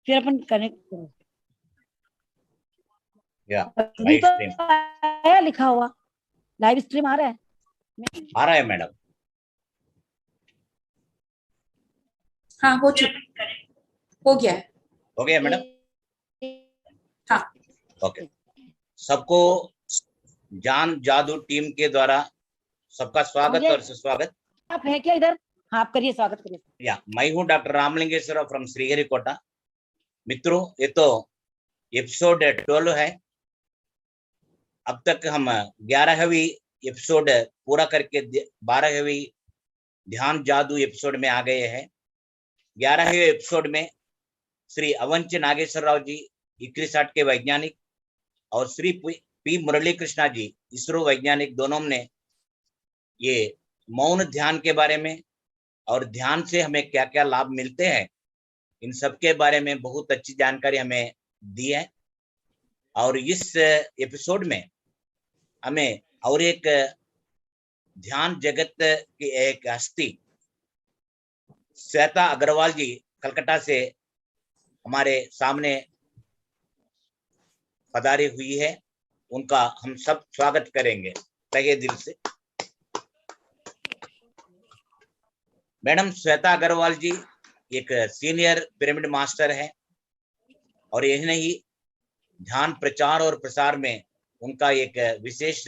फिर अपन कनेक्ट करो। या अभी लाइव तो स्ट्रीम आया लिखा हुआ, लाइव स्ट्रीम आ रहा है। आ रहा है मैडम? हाँ हो गया है। हो गया मैडम? हाँ ओके। सबको जान जादू टीम के द्वारा सबका स्वागत और सुस्वागत। आप हैं क्या इधर? हाँ, आप करिए, स्वागत करिए। या मैं हूँ डॉक्टर रामलिंगेश्वर फ्रॉम श्रीहरिकोटा। मित्रों, ये तो एपिसोड 12 है। अब तक हम 11वीं एपिसोड पूरा करके 12वीं ध्यान जादू एपिसोड में आ गए हैं। 11वें एपिसोड में श्री अवंच नागेश्वर राव जी इक्रिसाट के वैज्ञानिक और श्री पी मुरली कृष्णा जी इसरो वैज्ञानिक, दोनों ने ये मौन ध्यान के बारे में और ध्यान से हमें क्या क्या लाभ मिलते हैं, इन सब के बारे में बहुत अच्छी जानकारी हमें दी है। और इस एपिसोड में हमें और एक ध्यान जगत की एक हस्ती श्वेता अग्रवाल जी कलकत्ता से हमारे सामने पधारी हुई है। उनका हम सब स्वागत करेंगे तहे दिल से। मैडम श्वेता अग्रवाल जी एक सीनियर पिरामिड मास्टर है और यही नहीं, ध्यान प्रचार और प्रसार में उनका एक विशेष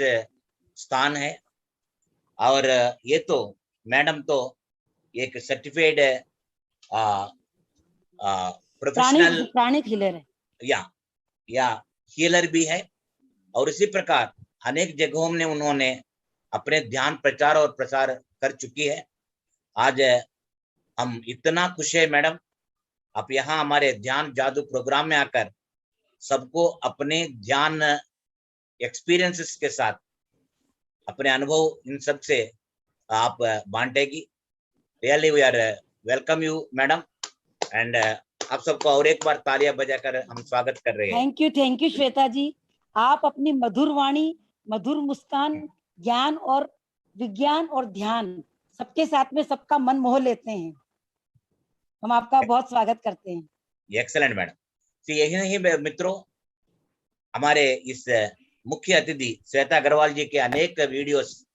स्थान है। और ये तो मैडम तो एक सर्टिफाइड प्रोफेशनल प्राणिक हीलर है या हीलर भी है। और इसी प्रकार अनेक जगहों में उन्होंने अपने ध्यान प्रचार और प्रसार कर चुकी है। आज हम इतना खुश है मैडम, आप यहाँ हमारे ध्यान जादू प्रोग्राम में आकर सबको अपने ध्यान एक्सपीरियंसेस के साथ अपने अनुभव इन सब से आप बांटेगी। Really we are welcome you madam. And आप सबको और एक बार तालियां बजाकर हम स्वागत कर रहे हैं। थैंक यू श्वेता जी। आप अपनी मधुर वाणी, मधुर मुस्कान, ज्ञान और विज्ञान और ध्यान सबके साथ में सबका मन मोह लेते हैं। हम आपका बहुत स्वागत करते हैं। Excellent madam. तो यही नहीं मित्रों, हमारे इस मुख्य अतिथि श्वेता अग्रवाल जी के अनेक वीडियोस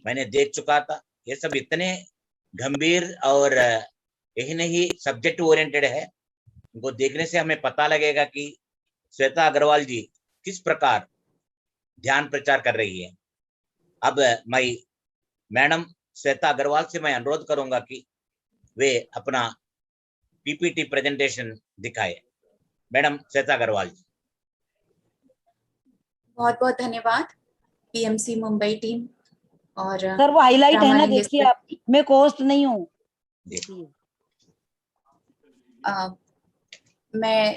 मैंने देख चुका था। ये सब इतने गंभीर और यही नहीं सब्जेक्ट ओरिएंटेड है। उनको देखने से हमें पता लगेगा कि श्वेता अग्रवाल जी किस प्रकार ध्यान प्रचार कर रही है। अब मैं मैडम श्वेता अग्रवाल से मैं अनुरोध करूंगा कि वे अपना पीपीटी प्रेजेंटेशन दिखाए। मैडम श्वेता अग्रवाल जी। बहुत बहुत धन्यवाद पीएमसी मुंबई टीम। और सर वो हाईलाइट है ना, देखिए आप, मैं कोस्ट नहीं हूँ। मैं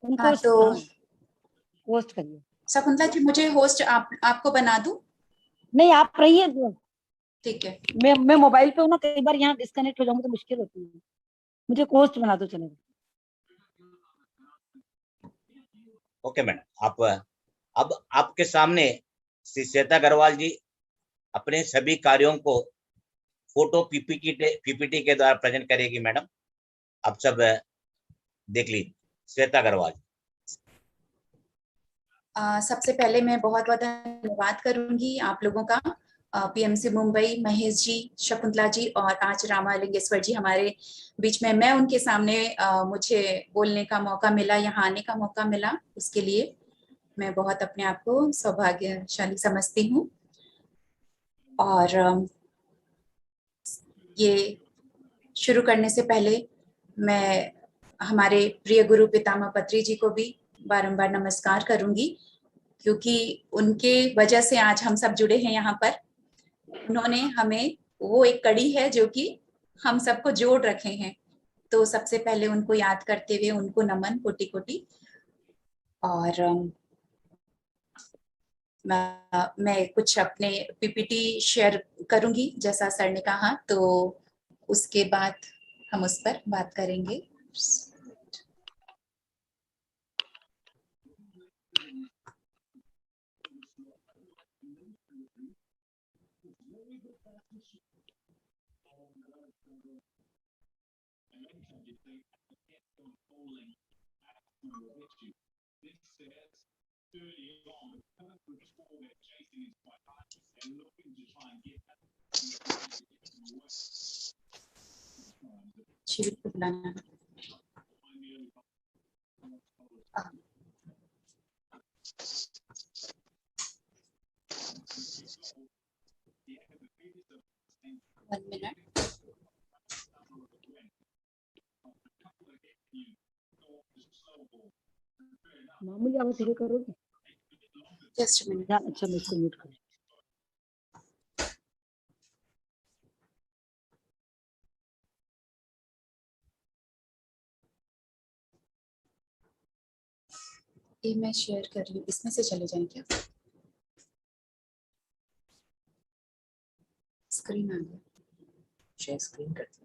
उनको तो होस्ट करिए। शकुंतला जी, मुझे होस्ट आपको बना दूं? नहीं, आप रहिए। ठीक है। मैं मोबाइल पे हूँ ना, कई बार यहाँ डिस्कनेक्ट हो जाऊंगा तो मुश्किल होती है। मुझे होस्ट बना दो, चलेगा? Okay madam. आप अब आपके सामने श्री श्वेता अग्रवाल जी अपने सभी कार्यों को फोटो पीपीटी के द्वारा प्रेजेंट करेगी। मैडम आप सब देख लीजिए। श्वेता अग्रवाल। सबसे पहले मैं बहुत बहुत धन्यवाद करूंगी आप लोगों का, पीएमसी मुंबई, महेश जी, शकुंतला जी और आज रामलिंगेश्वर जी हमारे बीच में। मैं उनके सामने मुझे बोलने का मौका मिला, यहाँ आने का मौका मिला, उसके लिए मैं बहुत अपने आप को सौभाग्यशाली समझती हूँ। और ये शुरू करने से पहले मैं हमारे प्रिय गुरु पितामह पत्री जी को भी बारंबार नमस्कार करूंगी, क्योंकि उनके वजह से आज हम सब जुड़े हैं यहाँ पर। उन्होंने हमें, वो एक कड़ी है जो कि हम सबको जोड़ रखे हैं। तो सबसे पहले उनको याद करते हुए उनको नमन कोटि कोटि। और मैं कुछ अपने पीपीटी शेयर करूंगी जैसा सर ने कहा, तो उसके बाद हम उस पर बात करेंगे। शिविर को बुलाना। One minute. मामूली आवाज धीरे करोगे? Just a minute. अच्छा, मैं इसको म्यूट करूँ। ये मैं शेयर कर रही हूँ, इसमें से चले जाएं क्या? स्क्रीन आ गया, शेयर स्क्रीन कर दिया।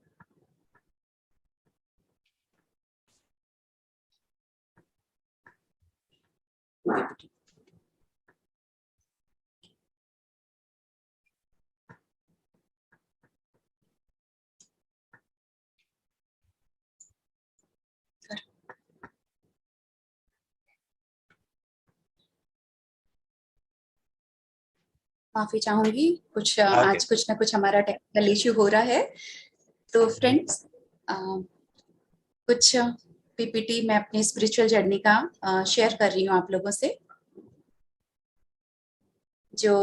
माफी चाहूंगी, कुछ आज कुछ ना कुछ हमारा टेक्निकल इश्यू हो रहा है। तो फ्रेंड्स, कुछ पीपीटी मैं अपनी स्पिरिचुअल जर्नी का शेयर कर रही हूँ आप लोगों से। जो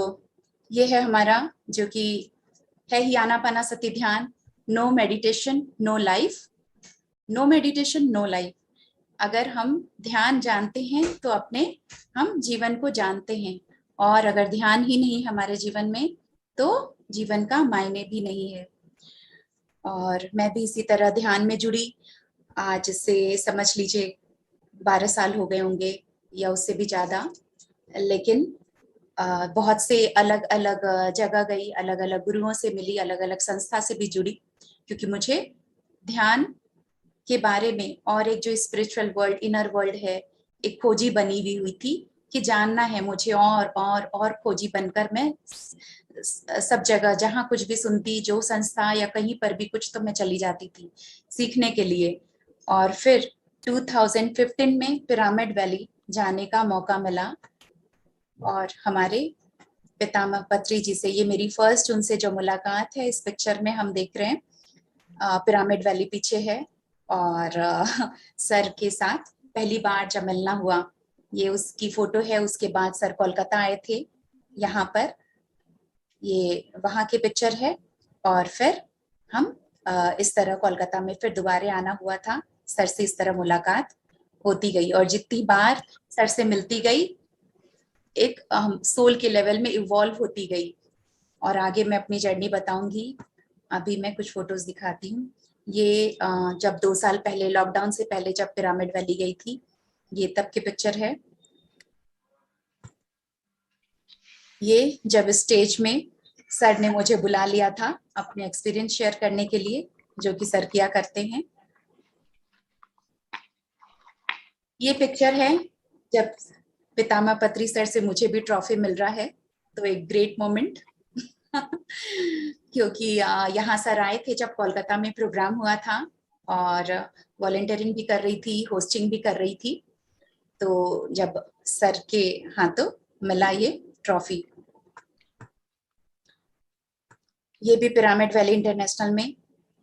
ये है हमारा, जो कि है ही आनापानासति ध्यान, no meditation no life, no meditation no life. अगर हम ध्यान जानते हैं तो अपने हम जीवन को जानते हैं, और अगर ध्यान ही नहीं हमारे जीवन में तो जीवन का मायने भी नहीं है। और मैं भी इसी तरह ध्यान में जुड़ी, आज से समझ लीजिए 12 साल हो गए होंगे या उससे भी ज्यादा। लेकिन बहुत से अलग अलग जगह गई, अलग अलग गुरुओं से मिली, अलग अलग संस्था से भी जुड़ी, क्योंकि मुझे ध्यान के बारे में और एक जो स्पिरिचुअल वर्ल्ड, इनर वर्ल्ड है, एक खोजी बनी हुई थी कि जानना है मुझे, और खोजी बनकर मैं सब जगह जहां कुछ भी सुनती, जो संस्था या कहीं पर भी कुछ, तो मैं चली जाती थी सीखने के लिए। और फिर 2015 में पिरामिड वैली जाने का मौका मिला, और हमारे पितामह पत्री जी से ये मेरी फर्स्ट उनसे जो मुलाकात है, इस पिक्चर में हम देख रहे हैं पिरामिड वैली पीछे है, और सर के साथ पहली बार जब मिलना हुआ, ये उसकी फोटो है। उसके बाद सर कोलकाता आए थे यहाँ पर, ये वहाँ की पिक्चर है। और फिर हम इस तरह कोलकाता में फिर दोबारा आना हुआ था, सर से इस तरह मुलाकात होती गई, और जितनी बार सर से मिलती गई एक सोल के लेवल में इवॉल्व होती गई। और आगे मैं अपनी जर्नी बताऊंगी। अभी मैं कुछ फोटोज दिखाती हूँ। ये जब 2 साल पहले, लॉकडाउन से पहले जब पिरामिड वैली गई थी, ये तब की पिक्चर है। ये जब स्टेज में सर ने मुझे बुला लिया था अपने एक्सपीरियंस शेयर करने के लिए, जो कि सर किया करते हैं। ये पिक्चर है जब पितामह पत्री सर से मुझे भी ट्रॉफी मिल रहा है, तो एक ग्रेट मोमेंट क्योंकि यहाँ सर आए थे जब कोलकाता में प्रोग्राम हुआ था, और वॉलंटियरिंग भी कर रही थी, होस्टिंग भी कर रही थी। तो जब सर के हाथों मिला ये ट्रॉफी, ये भी पिरामिड वैली इंटरनेशनल में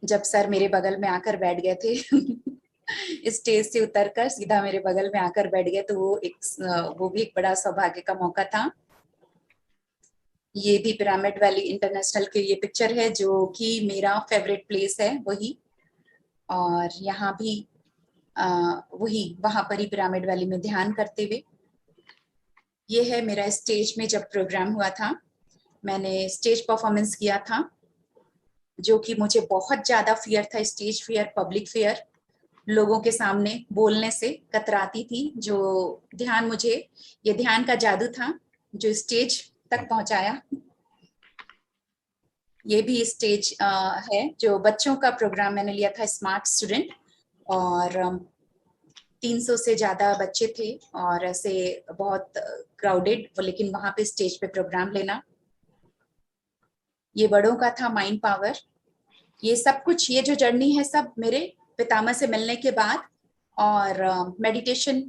जब सर मेरे बगल में आकर बैठ गए थे स्टेज से उतरकर सीधा मेरे बगल में आकर बैठ गए, तो वो भी एक बड़ा सौभाग्य का मौका था। ये भी पिरामिड वैली इंटरनेशनल की ये पिक्चर है, जो कि मेरा फेवरेट प्लेस है वही। और यहाँ भी वही, वहां पर ही पिरामिड वैली में ध्यान करते हुए। ये है मेरा स्टेज में जब प्रोग्राम हुआ था, मैंने स्टेज परफॉर्मेंस किया था, जो कि मुझे बहुत ज्यादा फियर था, स्टेज फियर, पब्लिक फियर, लोगों के सामने बोलने से कतराती थी। जो ध्यान, मुझे ये ध्यान का जादू था जो स्टेज तक पहुंचाया। ये भी स्टेज है जो बच्चों का प्रोग्राम मैंने लिया था, स्मार्ट स्टूडेंट, और 300 से ज्यादा बच्चे थे, और ऐसे बहुत क्राउडेड, लेकिन वहां पे स्टेज पे प्रोग्राम लेना। ये बड़ों का था, माइंड पावर। ये सब कुछ, ये जो जर्नी है, सब मेरे पितामह से मिलने के बाद और मेडिटेशन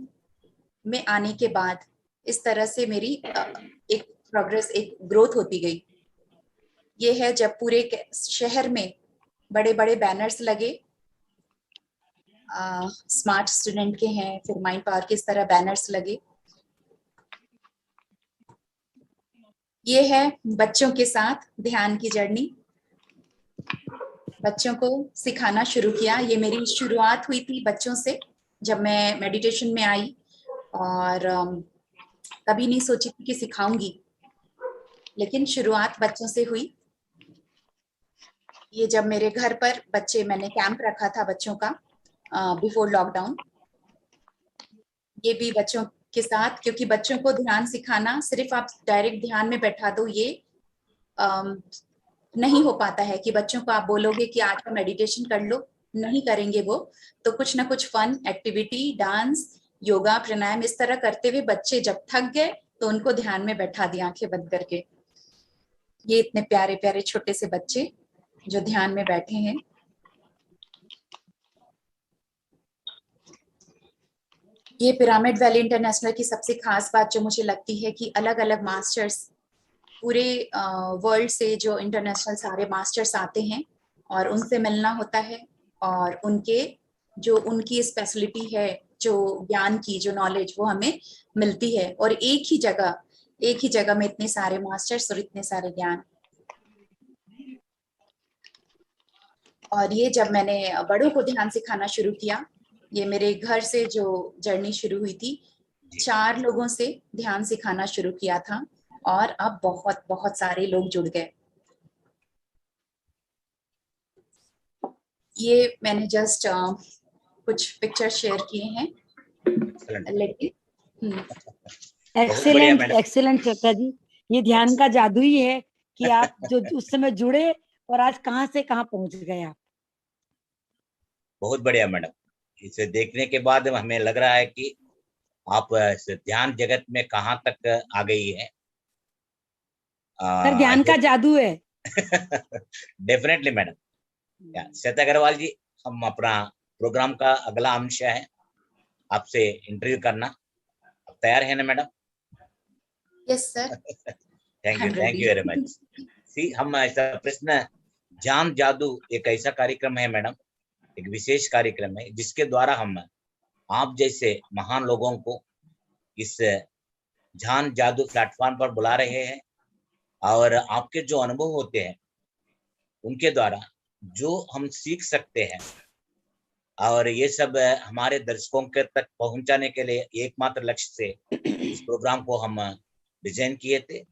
में आने के बाद इस तरह से मेरी एक प्रोग्रेस, एक ग्रोथ होती गई। ये है जब पूरे शहर में बड़े बड़े बैनर्स लगे, स्मार्ट स्टूडेंट के हैं, फिर माइंड पावर के, इस तरह बैनर्स लगे। ये है बच्चों के साथ ध्यान की जर्नी, बच्चों को सिखाना शुरू किया। ये मेरी शुरुआत हुई थी बच्चों से, जब मैं मेडिटेशन में आई, और कभी नहीं सोची थी कि सिखाऊंगी, लेकिन शुरुआत बच्चों से हुई। ये जब मेरे घर पर बच्चे, मैंने कैंप रखा था बच्चों का बिफोर लॉकडाउन, ये भी बच्चों के साथ, क्योंकि बच्चों को ध्यान सिखाना सिर्फ आप डायरेक्ट ध्यान में बैठा दो, ये नहीं हो पाता है कि बच्चों को आप बोलोगे कि आज का मेडिटेशन कर लो, नहीं करेंगे वो। तो कुछ ना कुछ फन एक्टिविटी, डांस, योगा, प्राणायाम, इस तरह करते हुए बच्चे जब थक गए तो उनको ध्यान में बैठा दिया आंखें बंद करके। ये इतने प्यारे प्यारे छोटे से बच्चे जो ध्यान में बैठे हैं। ये पिरामिड वैली इंटरनेशनल की सबसे खास बात जो मुझे लगती है कि अलग अलग मास्टर्स, पूरे वर्ल्ड से जो इंटरनेशनल सारे मास्टर्स आते हैं और उनसे मिलना होता है, और उनके जो उनकी स्पेशलिटी है, जो ज्ञान की जो नॉलेज, वो हमें मिलती है। और एक ही जगह में इतने सारे मास्टर्स और इतने सारे ज्ञान। और ये जब मैंने बड़ों को ध्यान सिखाना शुरू किया, ये मेरे घर से जो जर्नी शुरू हुई थी, 4 लोगों से ध्यान सिखाना शुरू किया था, और अब बहुत बहुत सारे लोग जुड़ गए। ये मैंने जस्ट कुछ पिक्चर शेयर किए हैं, लेकिन एक्सेलेंट एक्सेलेंट श्रद्धा जी, ये ध्यान का जादू ही है कि आप जो उस समय जुड़े और आज कहां से कहां पहुंच गए आप। बहुत बढ़िया मैडम, इसे देखने के बाद हमें लग रहा है कि आप इस ध्यान जगत में कहां तक आ गई है। सर ध्यान का जादू है। Definitely madam. श्वेता अग्रवाल जी, हम अपना प्रोग्राम का अगला अंश है आपसे इंटरव्यू करना, आप तैयार है ना madam? Yes sir. Thank you very much. See, हम ऐसा प्रश्न, ज्ञान जादू एक ऐसा कार्यक्रम है मैडम, एक विशेष कार्यक्रम है जिसके द्वारा हम आप जैसे महान लोगों को इस ज्ञान जादू प्लेटफॉर्म पर बुला रहे हैं, और आपके जो अनुभव होते हैं उनके द्वारा जो हम सीख सकते हैं, और ये सब हमारे दर्शकों के तक पहुंचाने के लिए एकमात्र लक्ष्य से इस प्रोग्राम को हम डिजाइन किए थे।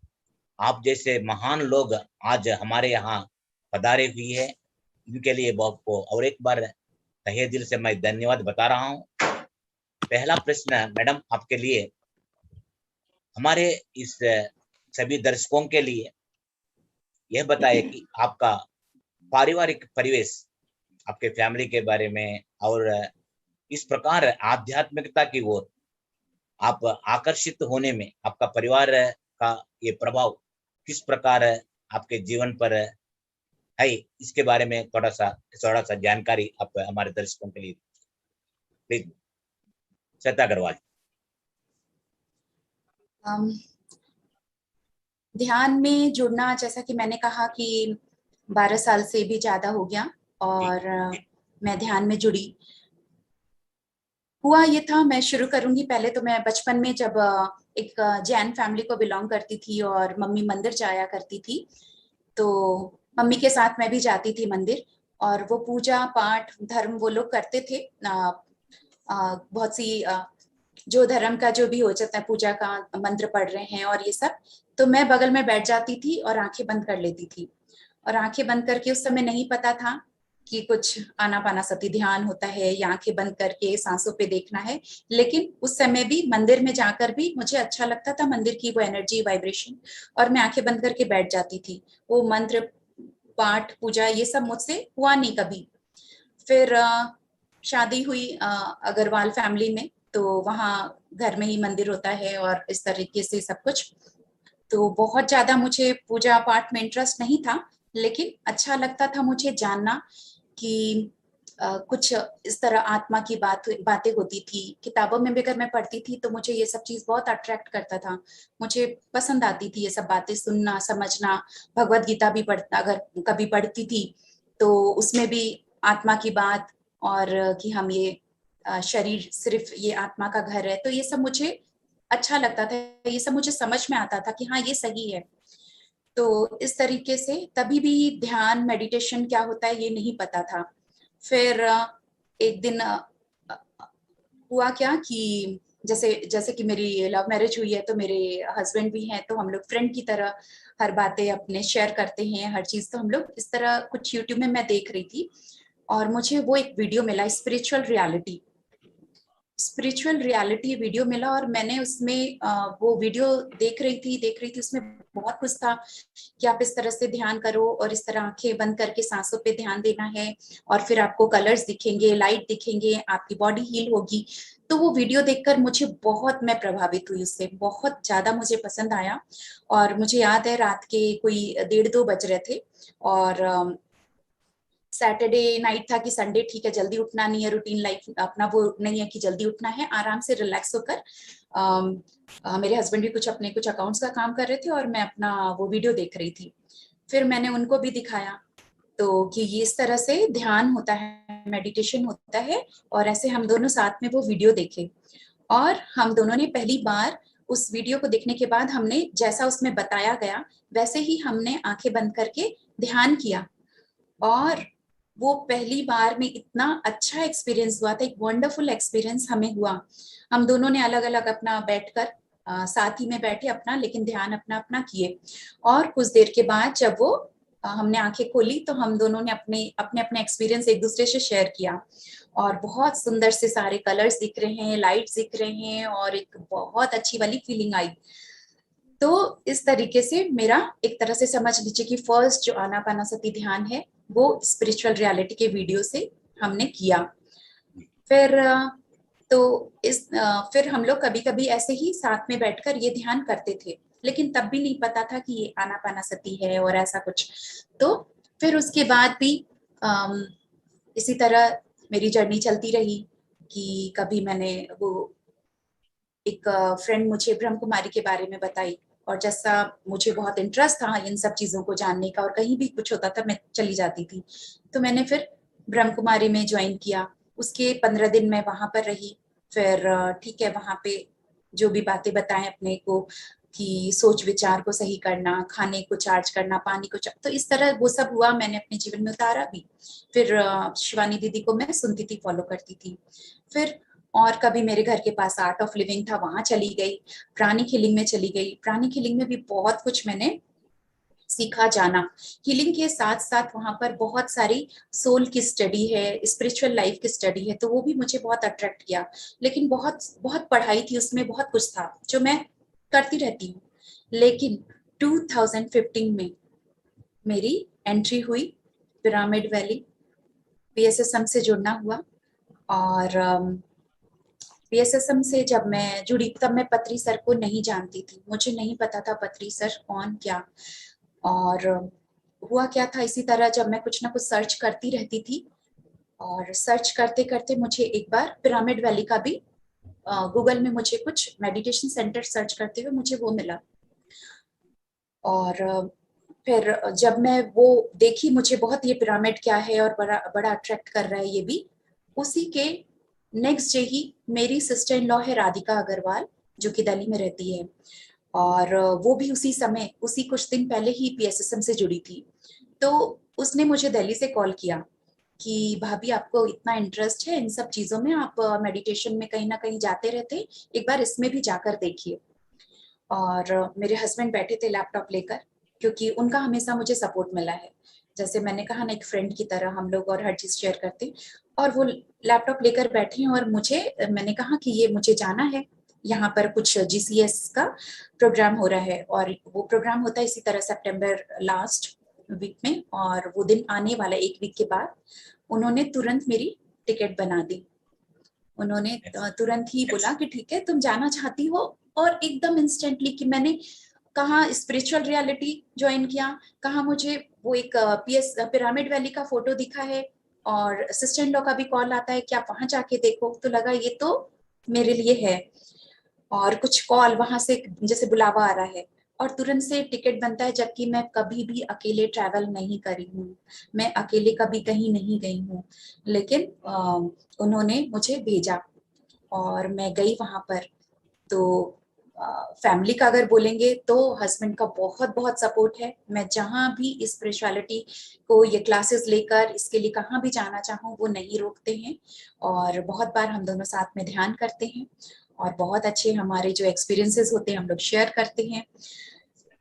आप जैसे महान लोग आज हमारे यहाँ पधारे हुई है, इनके लिए आपको और एक बार तहे दिल से मैं धन्यवाद बता रहा हूँ। पहला प्रश्न मैडम आपके लिए, हमारे इस सभी दर्शकों के लिए यह बताइए कि आपका पारिवारिक परिवेश, आपके फैमिली के बारे में, और इस प्रकार आध्यात्मिकता की ओर आप आकर्षित होने में आपका परिवार का ये प्रभाव किस प्रकार आपके जीवन पर है, इसके बारे में थोड़ा सा जानकारी आप हमारे दर्शकों के लिए प्लीज। श्वेता अग्रवाल। ध्यान में जुड़ना, जैसा कि मैंने कहा कि 12 साल से भी ज्यादा हो गया और मैं ध्यान में जुड़ी। हुआ ये था, मैं शुरू करूंगी पहले तो, मैं बचपन में जब एक जैन फैमिली को बिलोंग करती थी और मम्मी मंदिर जाया करती थी, तो मम्मी के साथ मैं भी जाती थी मंदिर, और वो पूजा पाठ धर्म वो लोग करते थे। बहुत सी जो धर्म का जो भी हो जाता है, पूजा का मंत्र पढ़ रहे हैं और ये सब, तो मैं बगल में बैठ जाती थी और आंखें बंद कर लेती थी। और आंखें बंद करके, उस समय नहीं पता था कि कुछ आनापानासती ध्यान होता है या आंखें बंद करके सांसों पे देखना है, लेकिन उस समय भी मंदिर में जाकर भी मुझे अच्छा लगता था, मंदिर की वो एनर्जी, वाइब्रेशन, और मैं आंखें बंद करके बैठ जाती थी। वो मंत्र पाठ पूजा ये सब मुझसे हुआ नहीं कभी। फिर शादी हुई अग्रवाल फैमिली में, तो वहाँ घर में ही मंदिर होता है और इस तरीके से सब कुछ, तो बहुत ज्यादा मुझे पूजा पाठ में इंटरेस्ट नहीं था, लेकिन अच्छा लगता था मुझे जानना कि कुछ इस तरह आत्मा की बातें होती थी। किताबों में भी अगर मैं पढ़ती थी तो मुझे ये सब चीज बहुत अट्रैक्ट करता था, मुझे पसंद आती थी ये सब बातें सुनना समझना। भगवत गीता भी अगर कभी पढ़ती थी तो उसमें भी आत्मा की बात, और कि हम ये शरीर सिर्फ ये आत्मा का घर है, तो ये सब मुझे अच्छा लगता था, ये सब मुझे समझ में आता था कि हाँ ये सही है। तो इस तरीके से तभी भी ध्यान मेडिटेशन क्या होता है ये नहीं पता था। फिर एक दिन हुआ क्या कि जैसे जैसे कि मेरी लव मैरिज हुई है, तो मेरे हस्बैंड भी हैं, तो हम लोग फ्रेंड की तरह हर बातें अपने शेयर करते हैं, हर चीज। तो हम लोग इस तरह कुछ यूट्यूब में मैं देख रही थी और मुझे वो एक वीडियो मिला, स्पिरिचुअल रियलिटी वीडियो मिला, और मैंने उसमें वो वीडियो देख रही थी। उसमें बहुत कुछ था कि आप इस तरह से ध्यान करो और इस तरह आंखें बंद करके सांसों पे ध्यान देना है, और फिर आपको कलर्स दिखेंगे, लाइट दिखेंगे, आपकी बॉडी हील होगी। तो वो वीडियो देखकर मैं प्रभावित हुई उससे, बहुत ज्यादा मुझे पसंद आया। और मुझे याद है रात के कोई 1:30-2 बज रहे थे, और सैटरडे नाइट था कि संडे ठीक है, जल्दी उठना नहीं है, रूटीन लाइफ अपना वो नहीं है कि जल्दी उठना है, आराम से रिलैक्स होकर मेरे हस्बैंड भी कुछ अकाउंट्स का काम कर रहे थे और मैं अपना वो वीडियो देख रही थी। फिर मैंने उनको भी दिखाया तो कि ये इस तरह से ध्यान होता है, मेडिटेशन होता है, और ऐसे हम दोनों साथ में वो वीडियो देखे। और हम दोनों ने पहली बार उस वीडियो को देखने के बाद हमने जैसा उसमें बताया गया वैसे ही हमने आंखें बंद करके ध्यान किया, और वो पहली बार में इतना अच्छा एक्सपीरियंस हुआ था, एक वंडरफुल एक्सपीरियंस हमें हुआ। हम दोनों ने अलग अलग अपना बैठकर साथ ही में बैठे अपना, लेकिन ध्यान अपना अपना किए। और कुछ देर के बाद जब वो हमने आंखें खोली तो हम दोनों ने अपने अपने एक्सपीरियंस एक दूसरे से शेयर किया, और बहुत सुंदर से सारे कलर्स दिख रहे हैं, लाइट्स दिख रहे हैं, और एक बहुत अच्छी वाली फीलिंग आई। तो इस तरीके से मेरा एक तरह से समझ लीजिए कि फर्स्ट जो आनापानासती ध्यान है वो स्पिरिचुअल रियलिटी के वीडियो से हमने किया। फिर फिर हम लोग कभी कभी ऐसे ही साथ में बैठकर ये ध्यान करते थे, लेकिन तब भी नहीं पता था कि ये आनापानासती है और ऐसा कुछ। तो फिर उसके बाद भी इसी तरह मेरी जर्नी चलती रही कि कभी मैंने वो एक फ्रेंड मुझे ब्रह्म कुमारी के बारे में बताई, और जैसा मुझे बहुत इंटरेस्ट था इन सब चीजों को जानने का, और कहीं भी कुछ होता था मैं चली जाती थी, तो मैंने फिर ब्रह्म कुमारी में ज्वाइन किया। उसके 15 दिन मैं वहां पर रही। फिर ठीक है, वहां पे जो भी बातें बताएं अपने को कि सोच विचार को सही करना, खाने को चार्ज करना, पानी को तो इस तरह वो सब हुआ, मैंने अपने जीवन में उतारा भी। फिर शिवानी दीदी को मैं सुनती थी, फॉलो करती थी। फिर और कभी मेरे घर के पास आर्ट ऑफ लिविंग था, वहां चली गई। प्राणिक हीलिंग में चली गई। प्राणिक हीलिंग में भी बहुत कुछ मैंने सीखा जाना। हीलिंग के साथ साथ वहां पर बहुत सारी सोल की स्टडी है, स्पिरिचुअल लाइफ की स्टडी है, तो वो भी मुझे बहुत अट्रैक्ट किया। लेकिन बहुत बहुत पढ़ाई थी उसमें, बहुत कुछ था जो मैं करती रहती हूँ। लेकिन 2015 में मेरी एंट्री हुई पिरामिड वैली, PSSM से जुड़ना हुआ। और PSSM से जब मैं जुड़ी तब मैं पत्री सर को नहीं जानती थी, मुझे नहीं पता था पत्री सर कौन क्या। और हुआ क्या था, इसी तरह जब मैं कुछ ना कुछ सर्च करती रहती थी, और सर्च करते करते मुझे एक बार पिरामिड वैली का भी गूगल में मुझे कुछ मेडिटेशन सेंटर सर्च करते हुए मुझे वो मिला। और फिर जब मैं वो देखी, मुझे बहुत ये पिरामिड क्या है और बड़ा बड़ा अट्रैक्ट कर रहा है ये भी। उसी के नेक्स्ट डे ही मेरी सिस्टर इन लॉ है राधिका अग्रवाल, जो कि दिल्ली में रहती है, और वो भी उसी समय, उसी कुछ दिन पहले ही PSSM से जुड़ी थी। तो उसने मुझे दिल्ली से कॉल किया कि भाभी आपको इतना इंटरेस्ट है इन सब चीजों में, आप मेडिटेशन में कहीं ना कहीं जाते रहते, एक बार इसमें भी जाकर देखिए। और मेरे हस्बैंड बैठे थे लैपटॉप लेकर, क्योंकि उनका हमेशा मुझे सपोर्ट मिला है, जैसे मैंने कहा ना, एक फ्रेंड की तरह हम लोग और हर चीज शेयर करते। और वो लैपटॉप लेकर बैठे हैं, और मैंने कहा कि ये मुझे जाना है, यहाँ पर कुछ GCS का प्रोग्राम हो रहा है, और वो प्रोग्राम होता है इसी तरह सितंबर लास्ट वीक में, और वो दिन आने वाला 1 वीक के बाद। उन्होंने तुरंत मेरी टिकट बना दी। उन्होंने तुरंत ही बोला कि ठीक है तुम जाना चाहती हो, और एकदम इंस्टेंटली कि मैंने कहा स्पिरिचुअल रियलिटी ज्वाइन किया, कहा मुझे वो एक पिरामिड वैली का फोटो दिखा है, और सिस्टर इन लॉ का भी कॉल आता है कि आप वहां जाके देखो, तो लगा ये तो मेरे लिए है। और कुछ कॉल वहां से जैसे बुलावा आ रहा है और तुरंत से टिकट बनता है, जबकि मैं कभी भी अकेले ट्रैवल नहीं करी हूँ, मैं अकेले कभी कहीं नहीं गई हूँ, लेकिन उन्होंने मुझे भेजा और मैं गई वहां पर। तो फैमिली का अगर बोलेंगे तो हस्बैंड का बहुत बहुत सपोर्ट है। मैं जहां भी इस स्पिरिचुअलिटी को, ये क्लासेस लेकर इसके लिए कहाँ भी जाना चाहूँ वो नहीं रोकते हैं। और बहुत बार हम दोनों साथ में ध्यान करते हैं और बहुत अच्छे हमारे जो एक्सपीरियंसेस होते हैं हम लोग शेयर करते हैं।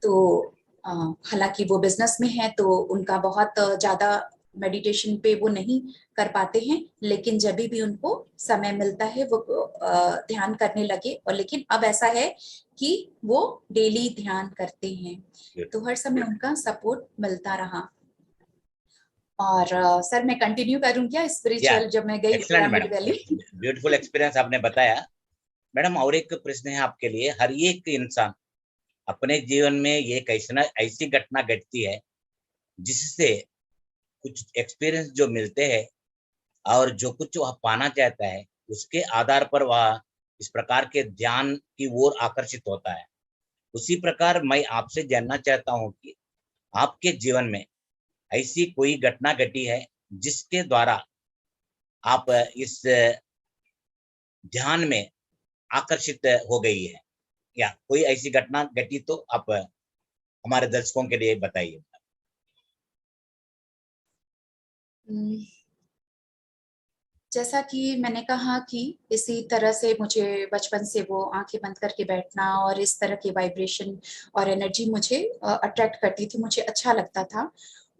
तो हालांकि वो बिजनेस में है तो उनका बहुत ज्यादा मेडिटेशन पे वो नहीं कर पाते हैं, लेकिन जब भी उनको समय मिलता है वो ध्यान करने लगे। और लेकिन अब ऐसा है कि वो डेली ध्यान करते हैं, तो हर समय उनका सपोर्ट मिलता रहा। और सर मैं कंटिन्यू करूं क्या स्पिरिचुअल, जब मैं गई excellent pyramid madam, valley? Beautiful experience आपने बताया। मैडम और एक प्रश्न है आपके लिए। हर एक इंसान अपने जीवन में ये ऐसी घटना घटती है जिससे कुछ एक्सपीरियंस जो मिलते हैं और जो कुछ वह पाना चाहता है उसके आधार पर वह इस प्रकार के ध्यान की ओर आकर्षित होता है। उसी प्रकार मैं आपसे जानना चाहता हूं कि आपके जीवन में ऐसी कोई घटना घटी है जिसके द्वारा आप इस ध्यान में आकर्षित हो गई है, या कोई ऐसी घटना घटी तो आप हमारे दर्शकों के लिए बताइए। जैसा कि मैंने कहा कि इसी तरह से मुझे बचपन से वो आंखें बंद करके बैठना और इस तरह की वाइब्रेशन और एनर्जी मुझे अट्रैक्ट करती थी, मुझे अच्छा लगता था।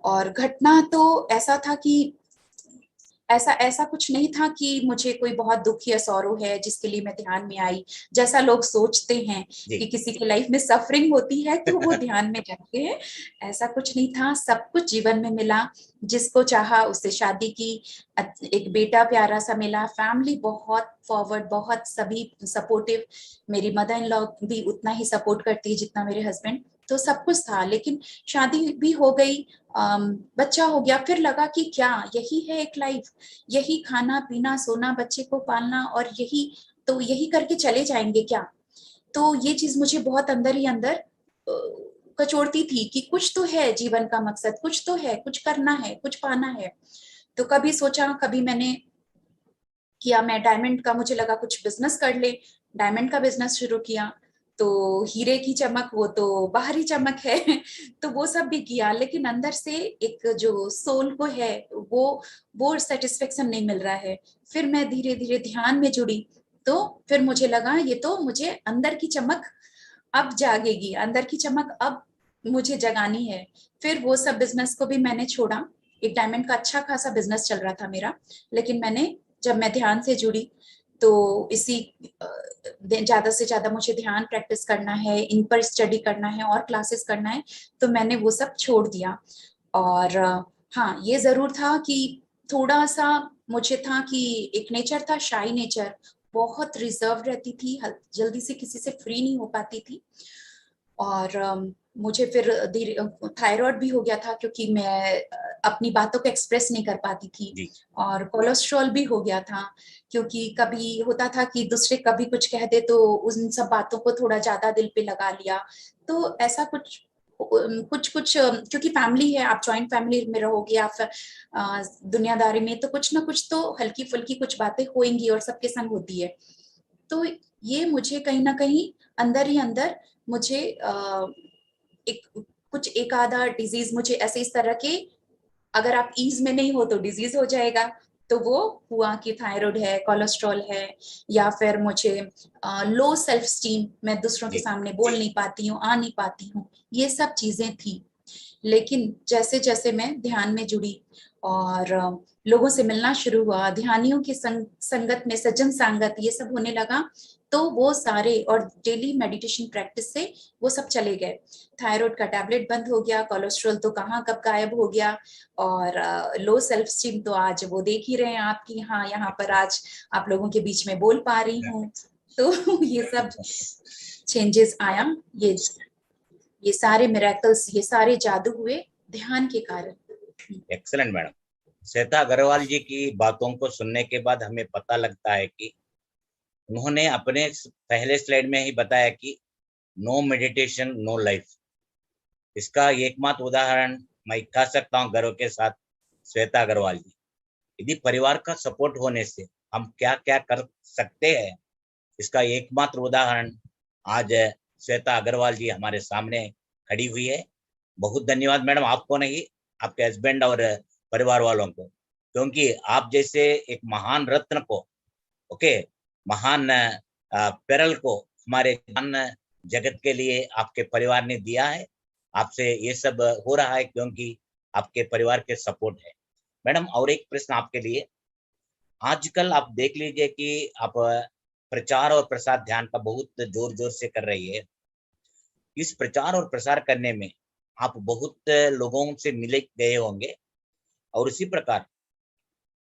और घटना तो ऐसा था कि ऐसा ऐसा कुछ नहीं था कि मुझे कोई बहुत दुख या सौरो है जिसके लिए मैं ध्यान में आई, जैसा लोग सोचते हैं कि किसी की लाइफ में सफरिंग होती है तो वो ध्यान में जाते हैं। ऐसा कुछ नहीं था, सब कुछ जीवन में मिला। जिसको चाहा उससे शादी की, एक बेटा प्यारा सा मिला, फैमिली बहुत फॉरवर्ड, बहुत सभी सपोर्टिव। मेरी मदर इन लॉ भी उतना ही सपोर्ट करती है जितना मेरे हस्बैंड। तो सब कुछ था, लेकिन शादी भी हो गई, बच्चा हो गया, फिर लगा कि क्या यही है एक लाइफ, यही खाना पीना सोना बच्चे को पालना और यही करके चले जाएंगे क्या? तो ये चीज मुझे बहुत अंदर ही अंदर कचोड़ती थी कि कुछ तो है जीवन का मकसद, कुछ तो है, कुछ करना है, कुछ पाना है। तो कभी सोचा, कभी मैंने किया, मैं डायमंड का, मुझे लगा कुछ बिजनेस कर ले, डायमंड का बिजनेस शुरू किया। तो हीरे की चमक वो तो बाहरी चमक है तो वो सब भी किया, लेकिन अंदर से एक जो सोल को है वो सेटिस्फेक्शन नहीं मिल रहा है। फिर मैं धीरे धीरे ध्यान में जुड़ी, तो फिर मुझे लगा ये तो मुझे अंदर की चमक अब जागेगी, अंदर की चमक अब मुझे जगानी है। फिर वो सब बिजनेस को भी मैंने छोड़ा। एक डायमंड का अच्छा खासा बिजनेस चल रहा था मेरा, लेकिन जब मैं ध्यान से जुड़ी तो इसी ज्यादा से ज्यादा मुझे ध्यान प्रैक्टिस करना है, इन पर स्टडी करना है और क्लासेस करना है, तो मैंने वो सब छोड़ दिया। और हाँ, ये जरूर था कि थोड़ा सा मुझे था कि एक नेचर था, शाई नेचर, बहुत रिजर्व रहती थी, जल्दी से किसी से फ्री नहीं हो पाती थी। और मुझे फिर धीरे थायराइड भी हो गया था, क्योंकि मैं अपनी बातों को एक्सप्रेस नहीं कर पाती थी। और कोलेस्ट्रॉल भी हो गया था, क्योंकि कभी होता था कि दूसरे कभी कुछ कह दे तो उन सब बातों को थोड़ा ज्यादा दिल पे लगा लिया। तो ऐसा कुछ कुछ क्योंकि फैमिली है, आप जॉइंट फैमिली में रहोगे, आप दुनियादारी में, तो कुछ ना कुछ तो हल्की फुल्की कुछ बातें होंगी और सबके संग होती है। तो ये मुझे कहीं ना कहीं अंदर ही अंदर मुझे एक आधा डिजीज मुझे ऐसे इस तरह के, अगर आप ईज में नहीं हो तो डिजीज हो जाएगा, तो वो हुआ कि थायराइड है, कोलेस्ट्रॉल है, या फिर मुझे लो सेल्फ स्टीम, मैं दूसरों के सामने बोल नहीं पाती हूँ, आ नहीं पाती हूँ, ये सब चीजें थी। लेकिन जैसे जैसे मैं ध्यान में जुड़ी और लोगों से मिलना शुरू हुआ, ध्यानियों की संगत में, सज्जन संगत, ये सब होने लगा, तो वो सारे, और डेली मेडिटेशन प्रैक्टिस से वो सब चले गए। थायराइड का टैबलेट बंद हो गया, कोलेस्ट्रॉल तो कहाँ कब गायब हो गया, और लो सेल्फ स्टीम तो आज वो देख ही रहे हैं आपकी, हाँ यहाँ पर आज आप लोगों के बीच में बोल पा रही हूँ। तो ये सब चेंजेस आया, ये सारे मिरेकल्स, ये सारे जादू हुए ध्यान के कारण। एक्सीलेंट मैडम, श्वेता अग्रवाल जी की बातों को सुनने के बाद हमें पता लगता है कि उन्होंने अपने पहले स्लाइड में ही बताया कि नो मेडिटेशन नो लाइफ। इसका एकमात्र उदाहरण मैं कह सकता हूँ गर्व के साथ श्वेता अग्रवाल जी। यदि परिवार का सपोर्ट होने से हम क्या क्या कर सकते हैं, इसका एकमात्र उदाहरण आज श्वेता अग्रवाल जी हमारे सामने खड़ी हुई है। बहुत धन्यवाद मैडम, आपको नहीं, आपके हस्बैंड और परिवार वालों को, क्योंकि आप जैसे एक महान रत्न को, महान पेरल को हमारे जगत के लिए आपके परिवार ने दिया है। आपसे ये सब हो रहा है क्योंकि आपके परिवार के सपोर्ट है। मैडम और एक प्रश्न आपके लिए, आजकल आप देख लीजिए कि आप प्रचार और प्रसार ध्यान का बहुत जोर जोर से कर रही है। इस प्रचार और प्रसार करने में आप बहुत लोगों से मिले गए होंगे और इसी प्रकार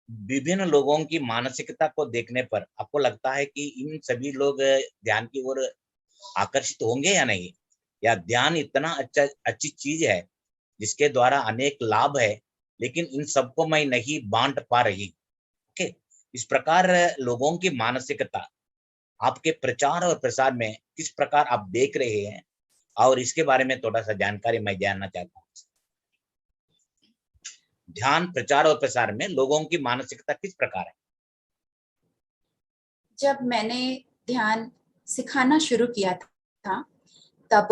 विभिन्न लोगों की मानसिकता को देखने पर आपको लगता है कि इन सभी लोग ध्यान की ओर आकर्षित होंगे या नहीं, या ध्यान इतना अच्छी चीज है जिसके द्वारा अनेक लाभ है लेकिन इन सबको मैं नहीं बांट पा रही। ओके, इस प्रकार लोगों की मानसिकता आपके प्रचार और प्रसार में किस प्रकार आप देख रहे हैं, और इसके बारे में थोड़ा सा जानकारी मैं जानना चाहता हूँ। ध्यान प्रचार और प्रसार में लोगों की मानसिकता किस प्रकार है? जब मैंने ध्यान सिखाना शुरू किया था तब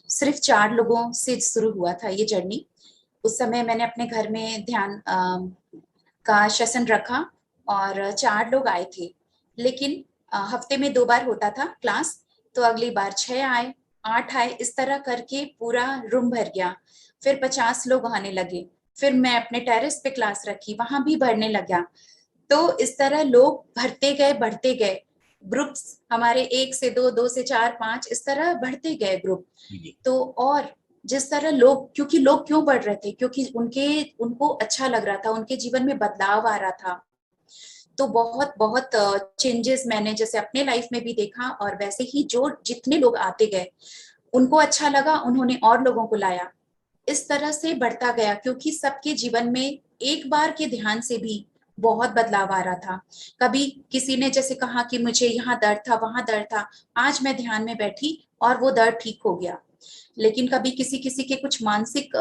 सिर्फ 4 लोगों से शुरू हुआ था ये जर्नी। उस समय मैंने अपने घर में ध्यान का सेशन रखा और 4 लोग आए थे, लेकिन हफ्ते में 2 बार होता था क्लास, तो अगली बार 6 आए, 8 आए, इस तरह करके पूरा रूम भर गया। फिर 50 लोग आने लगे, फिर मैं अपने टेरेस पे क्लास रखी, वहां भी भरने लगा। तो इस तरह लोग भरते गए, बढ़ते गए, ग्रुप्स हमारे 1 से 2, 2 से 4, 5 इस तरह बढ़ते गए ग्रुप। तो और जिस तरह लोग, क्योंकि लोग क्यों बढ़ रहे थे, क्योंकि उनको अच्छा लग रहा था, उनके जीवन में बदलाव आ रहा था। तो बहुत बहुत चेंजेस मैंने जैसे अपने लाइफ में भी देखा, और वैसे ही जो जितने लोग आते गए उनको अच्छा लगा, उन्होंने और लोगों को लाया, इस तरह से बढ़ता गया। क्योंकि सबके जीवन में एक बार के ध्यान से भी बहुत बदलाव आ रहा था। कभी किसी ने जैसे कहा कि मुझे यहाँ दर्द था, वहां दर्द था, आज मैं ध्यान में बैठी और वो दर्द ठीक हो गया। लेकिन कभी किसी किसी के कुछ मानसिक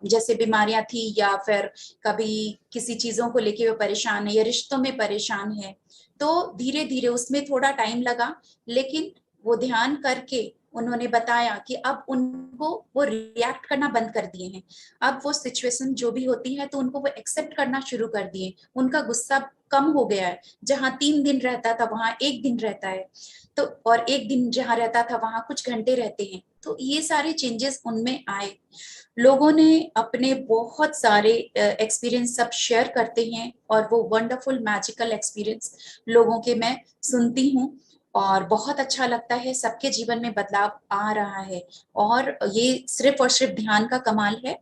जैसे बीमारियां थी, या फिर कभी किसी चीजों को लेके वो परेशान है या रिश्तों में परेशान है, तो धीरे धीरे उसमें थोड़ा टाइम लगा, लेकिन वो ध्यान करके उन्होंने बताया कि अब उनको वो रिएक्ट करना बंद कर दिए हैं। अब वो सिचुएशन जो भी होती है तो उनको वो एक्सेप्ट करना शुरू कर दिए। उनका गुस्सा कम हो गया है, जहां 3 दिन रहता था वहां 1 दिन रहता है, तो और 1 दिन जहां रहता था वहां कुछ घंटे रहते हैं। तो ये सारे चेंजेस उनमें आए। लोगों ने अपने बहुत सारे एक्सपीरियंस सब शेयर करते हैं, और वो वंडरफुल मैजिकल एक्सपीरियंस लोगों के मैं सुनती हूँ, और बहुत अच्छा लगता है। सबके जीवन में बदलाव आ रहा है, और ये सिर्फ और सिर्फ ध्यान का कमाल है।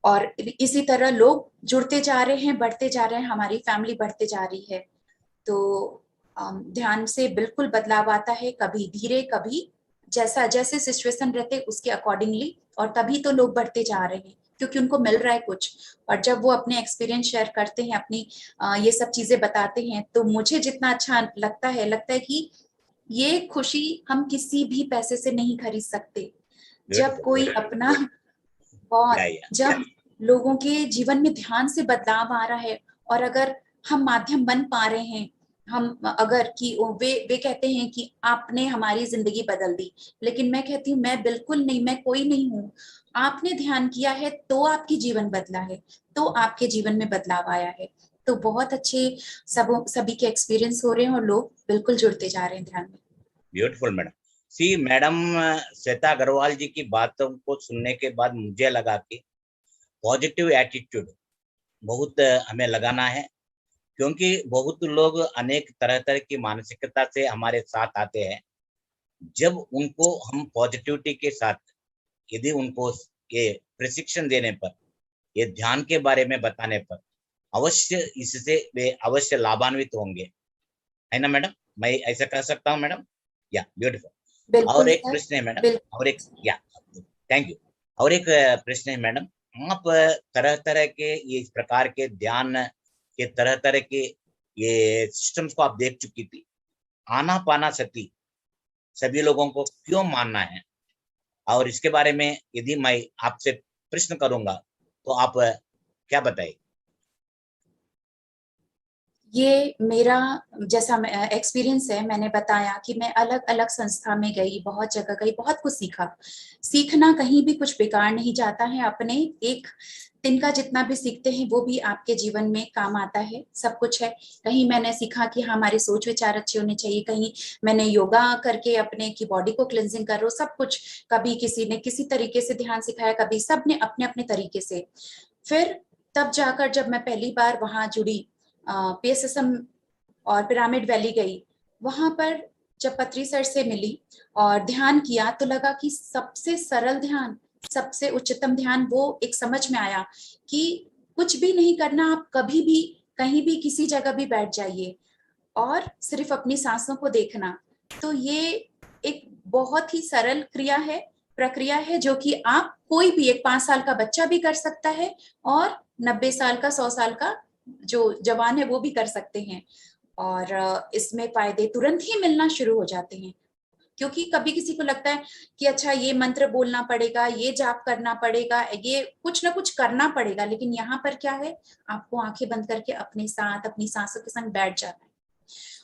और इसी तरह लोग जुड़ते जा रहे हैं, बढ़ते जा रहे हैं, हमारी फैमिली बढ़ते जा रही है। तो ध्यान से बिल्कुल बदलाव आता है, कभी धीरे, कभी जैसा जैसे सिचुएशन रहते उसके अकॉर्डिंगली, और तभी तो लोग बढ़ते जा रहे हैं क्योंकि उनको मिल रहा है कुछ। और जब वो अपने एक्सपीरियंस शेयर करते हैं, अपनी ये सब चीजें बताते हैं, तो मुझे जितना अच्छा लगता है कि ये खुशी हम किसी भी पैसे से नहीं खरीद सकते। जब कोई अपना बहुत जब लोगों के जीवन में ध्यान से बदलाव आ रहा है, और अगर हम माध्यम बन पा रहे हैं, हम अगर कि वे कहते हैं कि आपने हमारी जिंदगी बदल दी, लेकिन मैं कहती हूँ मैं बिल्कुल नहीं, मैं कोई नहीं हूँ। आपने ध्यान किया है तो आपकी जीवन बदला है, तो आपके जीवन में बदलाव आया है। तो बहुत अच्छे सभी के एक्सपीरियंस हो रहे हैं, और लोग बिल्कुल जुड़ते जा रहे हैं ध्यान में। Beautiful madam. See madam, Shweta Agarwal ji की बातों को सुनने के बाद मुझे लगा कि पॉजिटिव एटीट्यूड बहुत हमें लगाना है, क्योंकि बहुत लोग अनेक तरह तरह की मानसिकता से हमारे साथ आते हैं। जब उनको हम पॉजिटिविटी के साथ, यदि उनको ये प्रशिक्षण देने पर, ये ध्यान के बारे में बताने पर, अवश्य इससे वे अवश्य लाभान्वित होंगे, है ना मैडम? मैं ऐसा कह सकता हूँ मैडम? या ब्यूटीफुल। और एक प्रश्न है मैडम, और एक, या थैंक यू। और एक प्रश्न है मैडम, आप तरह तरह के ये इस प्रकार के ध्यान के तरह तरह के ये सिस्टम्स को आप देख चुकी थी। आनापानासती सभी लोगों को क्यों मानना है, और इसके बारे में यदि मैं आपसे प्रश्न करूंगा तो आप क्या बताएं? ये मेरा जैसा एक्सपीरियंस है, मैंने बताया कि मैं अलग अलग संस्था में गई, बहुत जगह गई, बहुत कुछ सीखा। सीखना कहीं भी कुछ बेकार नहीं जाता है। अपने एक दिन का जितना भी सीखते हैं वो भी आपके जीवन में काम आता है, सब कुछ है। कहीं मैंने सीखा कि हमारे सोच विचार अच्छे होने चाहिए, कहीं मैंने योगा करके अपने की बॉडी को क्लिनजिंग करो, सब कुछ। कभी किसी ने किसी तरीके से ध्यान सिखाया, कभी सबने अपने अपने तरीके से। फिर तब जाकर जब मैं पहली बार वहां जुड़ी, PSSM और पिरामिड वैली गई, वहां पर जब पत्री सर से मिली और ध्यान किया तो लगा कि सबसे सरल ध्यान, सबसे उच्चतम ध्यान वो एक समझ में आया कि कुछ भी नहीं करना, आप कभी भी कहीं भी किसी जगह भी बैठ जाइए और सिर्फ अपनी सांसों को देखना। तो ये एक बहुत ही सरल प्रक्रिया है जो कि आप कोई भी, एक 5 साल का बच्चा भी कर सकता है और 90 साल का, 100 साल का जो जवान है वो भी कर सकते हैं। और इसमें फायदे तुरंत ही मिलना शुरू हो जाते हैं। क्योंकि कभी किसी को लगता है कि अच्छा ये मंत्र बोलना पड़ेगा, ये जाप करना पड़ेगा, ये कुछ ना कुछ करना पड़ेगा, लेकिन यहाँ पर क्या है, आपको आंखें बंद करके अपने साथ अपनी सांसों के संग बैठ जाना है।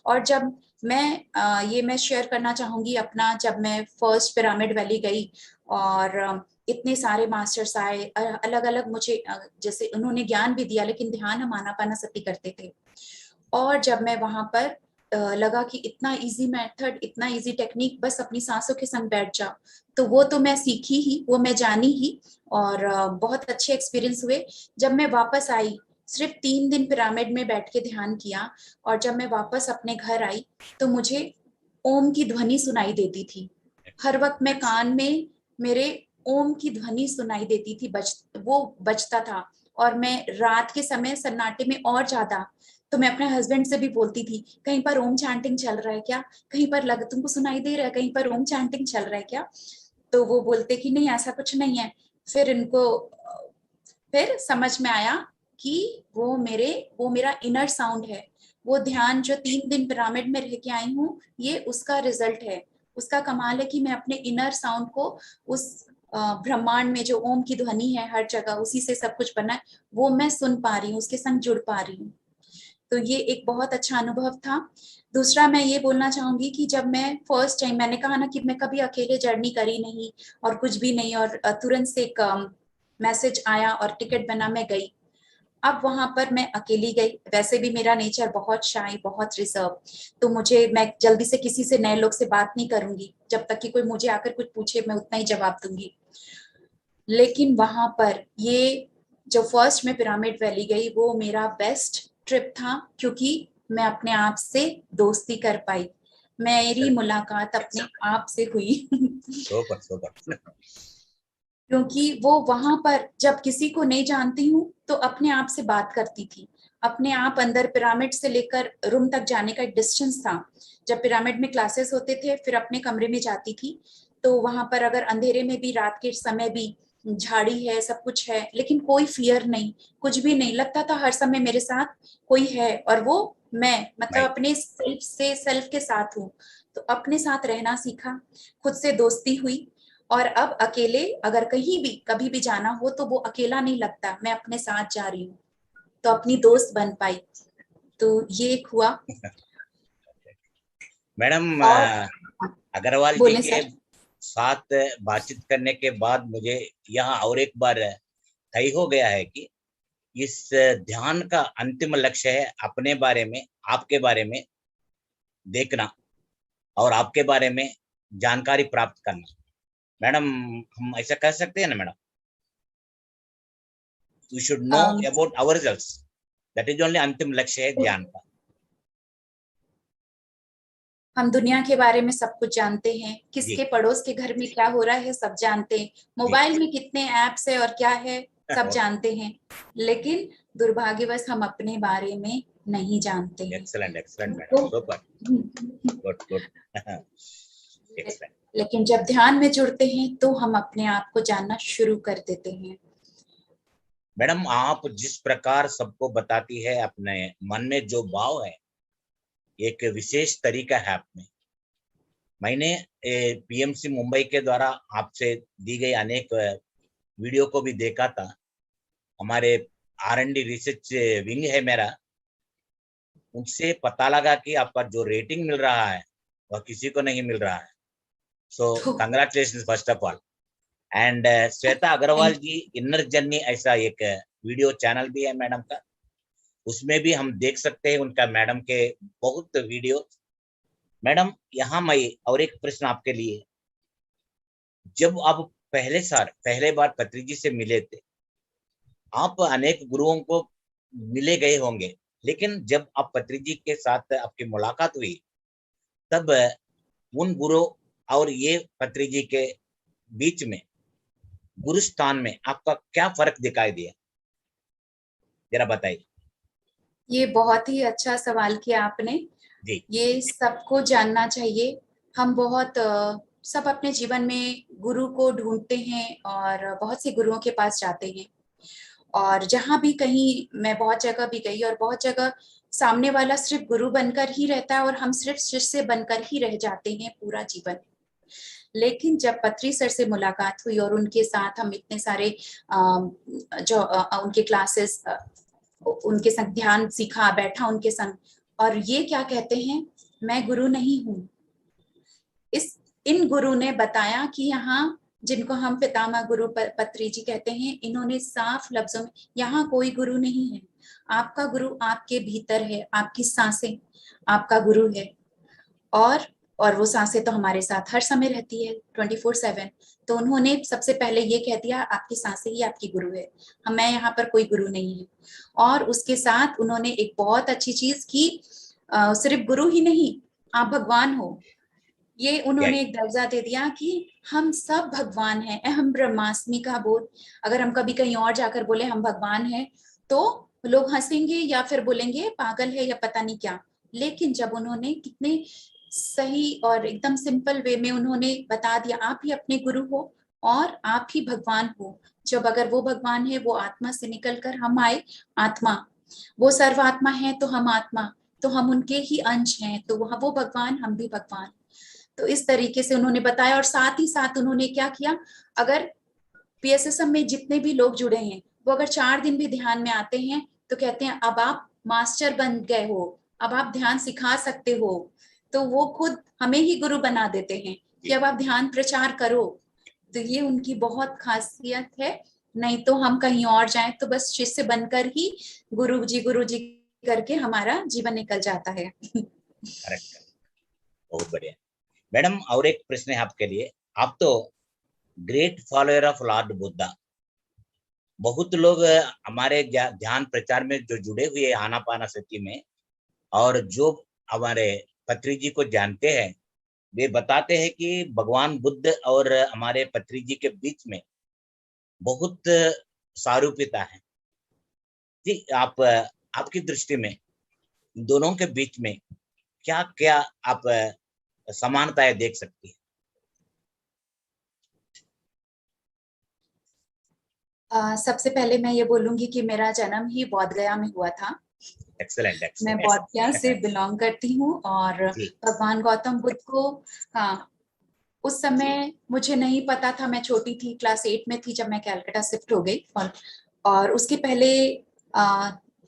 और जब मैं शेयर करना चाहूंगी अपना, जब मैं फर्स्ट पिरामिड वैली गई और इतने सारे मास्टर्स आए, अलग अलग मुझे जैसे उन्होंने ज्ञान भी दिया, लेकिन ध्यान हम आनापानासती करते थे। और जब मैं वहां पर लगा कि इतना इजी मेथड, इतना इजी टेक्निक, बस अपनी सांसों के संग बैठ जाओ, तो वो तो मैं सीखी ही, वो मैं जानी ही। और बहुत अच्छे एक्सपीरियंस हुए। जब मैं वापस आई, सिर्फ 3 दिन पिरामिड में बैठ के ध्यान किया, और जब मैं वापस अपने घर आई तो मुझे ओम की ध्वनि सुनाई देती थी। हर वक्त में कान में मेरे ओम की ध्वनि सुनाई देती थी, वो बजता था। और मैं रात के समय सन्नाटे में और ज्यादा, तो मैं अपने हस्बैंड से भी बोलती थी, कहीं पर ओम चैंटिंग चल रहा है क्या, कहीं पर लग तुमको सुनाई दे रहा है, कहीं पर ओम चैंटिंग चल रहा है क्या? तो वो बोलते कि नहीं, ऐसा कुछ नहीं है। फिर समझ में आया कि वो मेरा इनर साउंड है। वो ध्यान जो 3 दिन पिरामिड में रह के आई हूँ, ये उसका रिजल्ट है। उसका कमाल है कि मैं अपने इनर साउंड को, उस ब्रह्मांड में जो ओम की ध्वनि है हर जगह, उसी से सब कुछ बना है, वो मैं सुन पा रही हूँ, उसके संग जुड़ पा रही हूँ। तो ये एक बहुत अच्छा अनुभव था। दूसरा मैं ये बोलना चाहूंगी कि जब मैं फर्स्ट टाइम, मैंने कहा ना कि मैं कभी अकेले जर्नी करी नहीं और कुछ भी नहीं, और तुरंत से एक मैसेज आया और टिकट बना, मैं गई। अब वहां पर मैं अकेली गई। वैसे भी मेरा नेचर बहुत शाय, बहुत रिजर्व, तो मैं जल्दी से किसी से, नए लोग से बात नहीं करूंगी, जब तक कि कोई मुझे आकर कुछ पूछे मैं उतना ही जवाब दूंगी। लेकिन वहां पर ये जो फर्स्ट में पिरामिड वैली गई, वो मेरा बेस्ट ट्रिप था, क्योंकि मैं अपने आप से दोस्ती कर पाई। मेरी मुलाकात अपने आप से हुई। सुपर। क्योंकि वो वहां पर जब किसी को नहीं जानती हूँ तो अपने आप से बात करती थी। अपने आप अंदर, पिरामिड से लेकर रूम तक जाने का एक डिस्टेंस था। जब पिरामिड में क्लासेस होते थे, फिर अपने कमरे में जाती थी, तो वहां पर अगर अंधेरे में भी, रात के समय भी, झाड़ी है, सब कुछ है, लेकिन कोई फियर नहीं, कुछ भी नहीं लगता था। हर समय मेरे साथ कोई है, और वो मैं, मतलब अपने सेल्फ के साथ हूँ। तो अपने साथ रहना सीखा, खुद से दोस्ती हुई। और अब अकेले अगर कहीं भी कभी भी जाना हो तो वो अकेला नहीं लगता, मैं अपने साथ जा रही हूँ, तो अपनी दोस्त बन पाई। तो ये एक हुआ। मैडम, और अग्रवाल जी बोले के सर। साथ बातचीत करने के बाद मुझे यहाँ और एक बार तय हो गया है कि इस ध्यान का अंतिम लक्ष्य है अपने बारे में, आपके बारे में देखना और आपके बारे में जानकारी प्राप्त करना। मैडम, हम ऐसा कह सकते हैं ना madam? We should know about our results, that is only अंतिम लक्ष्य है ध्यान का। हम दुनिया के बारे में सब कुछ जानते हैं, जी किसके पड़ोस के घर में क्या हो रहा है सब जानते हैं, मोबाइल में कितने एप्स है और क्या है सब जानते हैं, लेकिन दुर्भाग्यवश हम अपने बारे में नहीं जानते हैं। Excellent madam, super, good excellent. लेकिन जब ध्यान में जुड़ते हैं तो हम अपने आप को जानना शुरू कर देते हैं। मैडम आप जिस प्रकार सबको बताती है, अपने मन में जो भाव है, एक विशेष तरीका है आप में। मैंने पीएमसी मुंबई के द्वारा आपसे दी गई अनेक वीडियो को भी देखा था। हमारे R&D रिसर्च विंग है मेरा, उनसे पता लगा कि आपका जो रेटिंग मिल रहा है वह किसी को नहीं मिल रहा है। So congratulation first of all. And Shweta Agarwal ji inner journey ऐसा एक वीडियो चैनल भी है मैडम का, उसमें भी हम देख सकते हैं उनका मैडम के बहुत वीडियो। मैडम यहाँ मैं और एक प्रश्न आपके लिए, जब आप पहले बार पत्री जी से मिले थे, आप अनेक गुरुओं को मिले गए होंगे, लेकिन जब आप पत्री जी के साथ आपकी मुलाकात हुई, तब उन गुरु और ये पत्री जी के बीच में गुरु स्थान में आपका क्या फर्क दिखाई दिया, जरा बताइए। ये बहुत ही अच्छा सवाल किया आपने जी। ये सबको जानना चाहिए। हम बहुत सब अपने जीवन में गुरु को ढूंढते हैं और बहुत से गुरुओं के पास जाते हैं, और जहां भी कहीं मैं बहुत जगह भी गई और बहुत जगह सामने वाला सिर्फ गुरु बनकर ही रहता है और हम सिर्फ शिष्य बनकर ही रह जाते हैं पूरा जीवन। लेकिन जब पत्री सर से मुलाकात हुई और उनके साथ हम इतने सारे जो उनके क्लासेस, उनके संग ध्यान सीखा, बैठा उनके संग, और ये क्या कहते हैं, मैं गुरु नहीं हूँ। इन गुरु ने बताया कि यहाँ जिनको हम पितामह गुरु पत्री जी कहते हैं, इन्होंने साफ लफ्जों में, यहाँ कोई गुरु नहीं है, आपका गुरु आपके भीतर है, आपकी सांसें आपका गुरु है। और वो सांसें तो हमारे साथ हर समय रहती है 24/7। तो उन्होंने सबसे पहले ये कह दिया, आपकी सांसें ही आपकी गुरु है, मैं यहाँ पर कोई गुरु नहीं है। और उसके साथ उन्होंने एक बहुत अच्छी चीज की, सिर्फ गुरु ही नहीं, आप भगवान हो, ये उन्होंने एक दर्जा दे दिया कि हम सब भगवान हैं। अहम ब्रह्मास्मि का बोध अगर हम कभी कहीं और जाकर बोले हम भगवान हैं, तो लोग हंसेंगे या फिर बोलेंगे पागल है या पता नहीं क्या। लेकिन जब उन्होंने कितने सही और एकदम सिंपल वे में उन्होंने बता दिया, आप ही अपने गुरु हो और आप ही भगवान हो। जब अगर वो भगवान है, वो आत्मा से निकलकर हम आए आत्मा, वो सर्वात्मा है तो हम आत्मा, तो हम उनके ही अंश हैं, तो वो भगवान हम भी भगवान। तो इस तरीके से उन्होंने बताया। और साथ ही साथ उन्होंने क्या किया, अगर PSSM में जितने भी लोग जुड़े हैं, वो अगर 4 दिन भी ध्यान में आते हैं तो कहते हैं अब आप मास्टर बन गए हो, अब आप ध्यान सिखा सकते हो। तो वो खुद हमें ही गुरु बना देते हैं कि अब आप ध्यान प्रचार करो। तो ये उनकी बहुत खासियत है। नहीं तो हम कहीं और जाएं तो बस शिष्य बनकर ही गुरु जी करके हमारा जीवन निकल जाता है। करेक्ट, बहुत बढ़िया। मैडम और एक प्रश्न है आपके लिए, आप तो great follower of Lord Buddha. बहुत लोग हमारे ध्यान प्रचार में जो जुड़े हुए आनापानसति में, और जो हमारे पत्री जी को जानते हैं, वे बताते हैं कि भगवान बुद्ध और हमारे पत्री जी के बीच में बहुत सारूप्यता है। जी, आपकी दृष्टि में दोनों के बीच में क्या क्या आप समानताएं देख सकती है? सबसे पहले मैं ये बोलूंगी कि मेरा जन्म ही बोध गया में हुआ था। एक्सेलेंट, मैं बोध गया से बिलोंग करती हूँ। और भगवान गौतम बुद्ध को, हाँ, उस समय मुझे नहीं पता था, मैं छोटी थी, क्लास 8 में थी जब मैं कलकत्ता शिफ्ट हो गई। और उसके पहले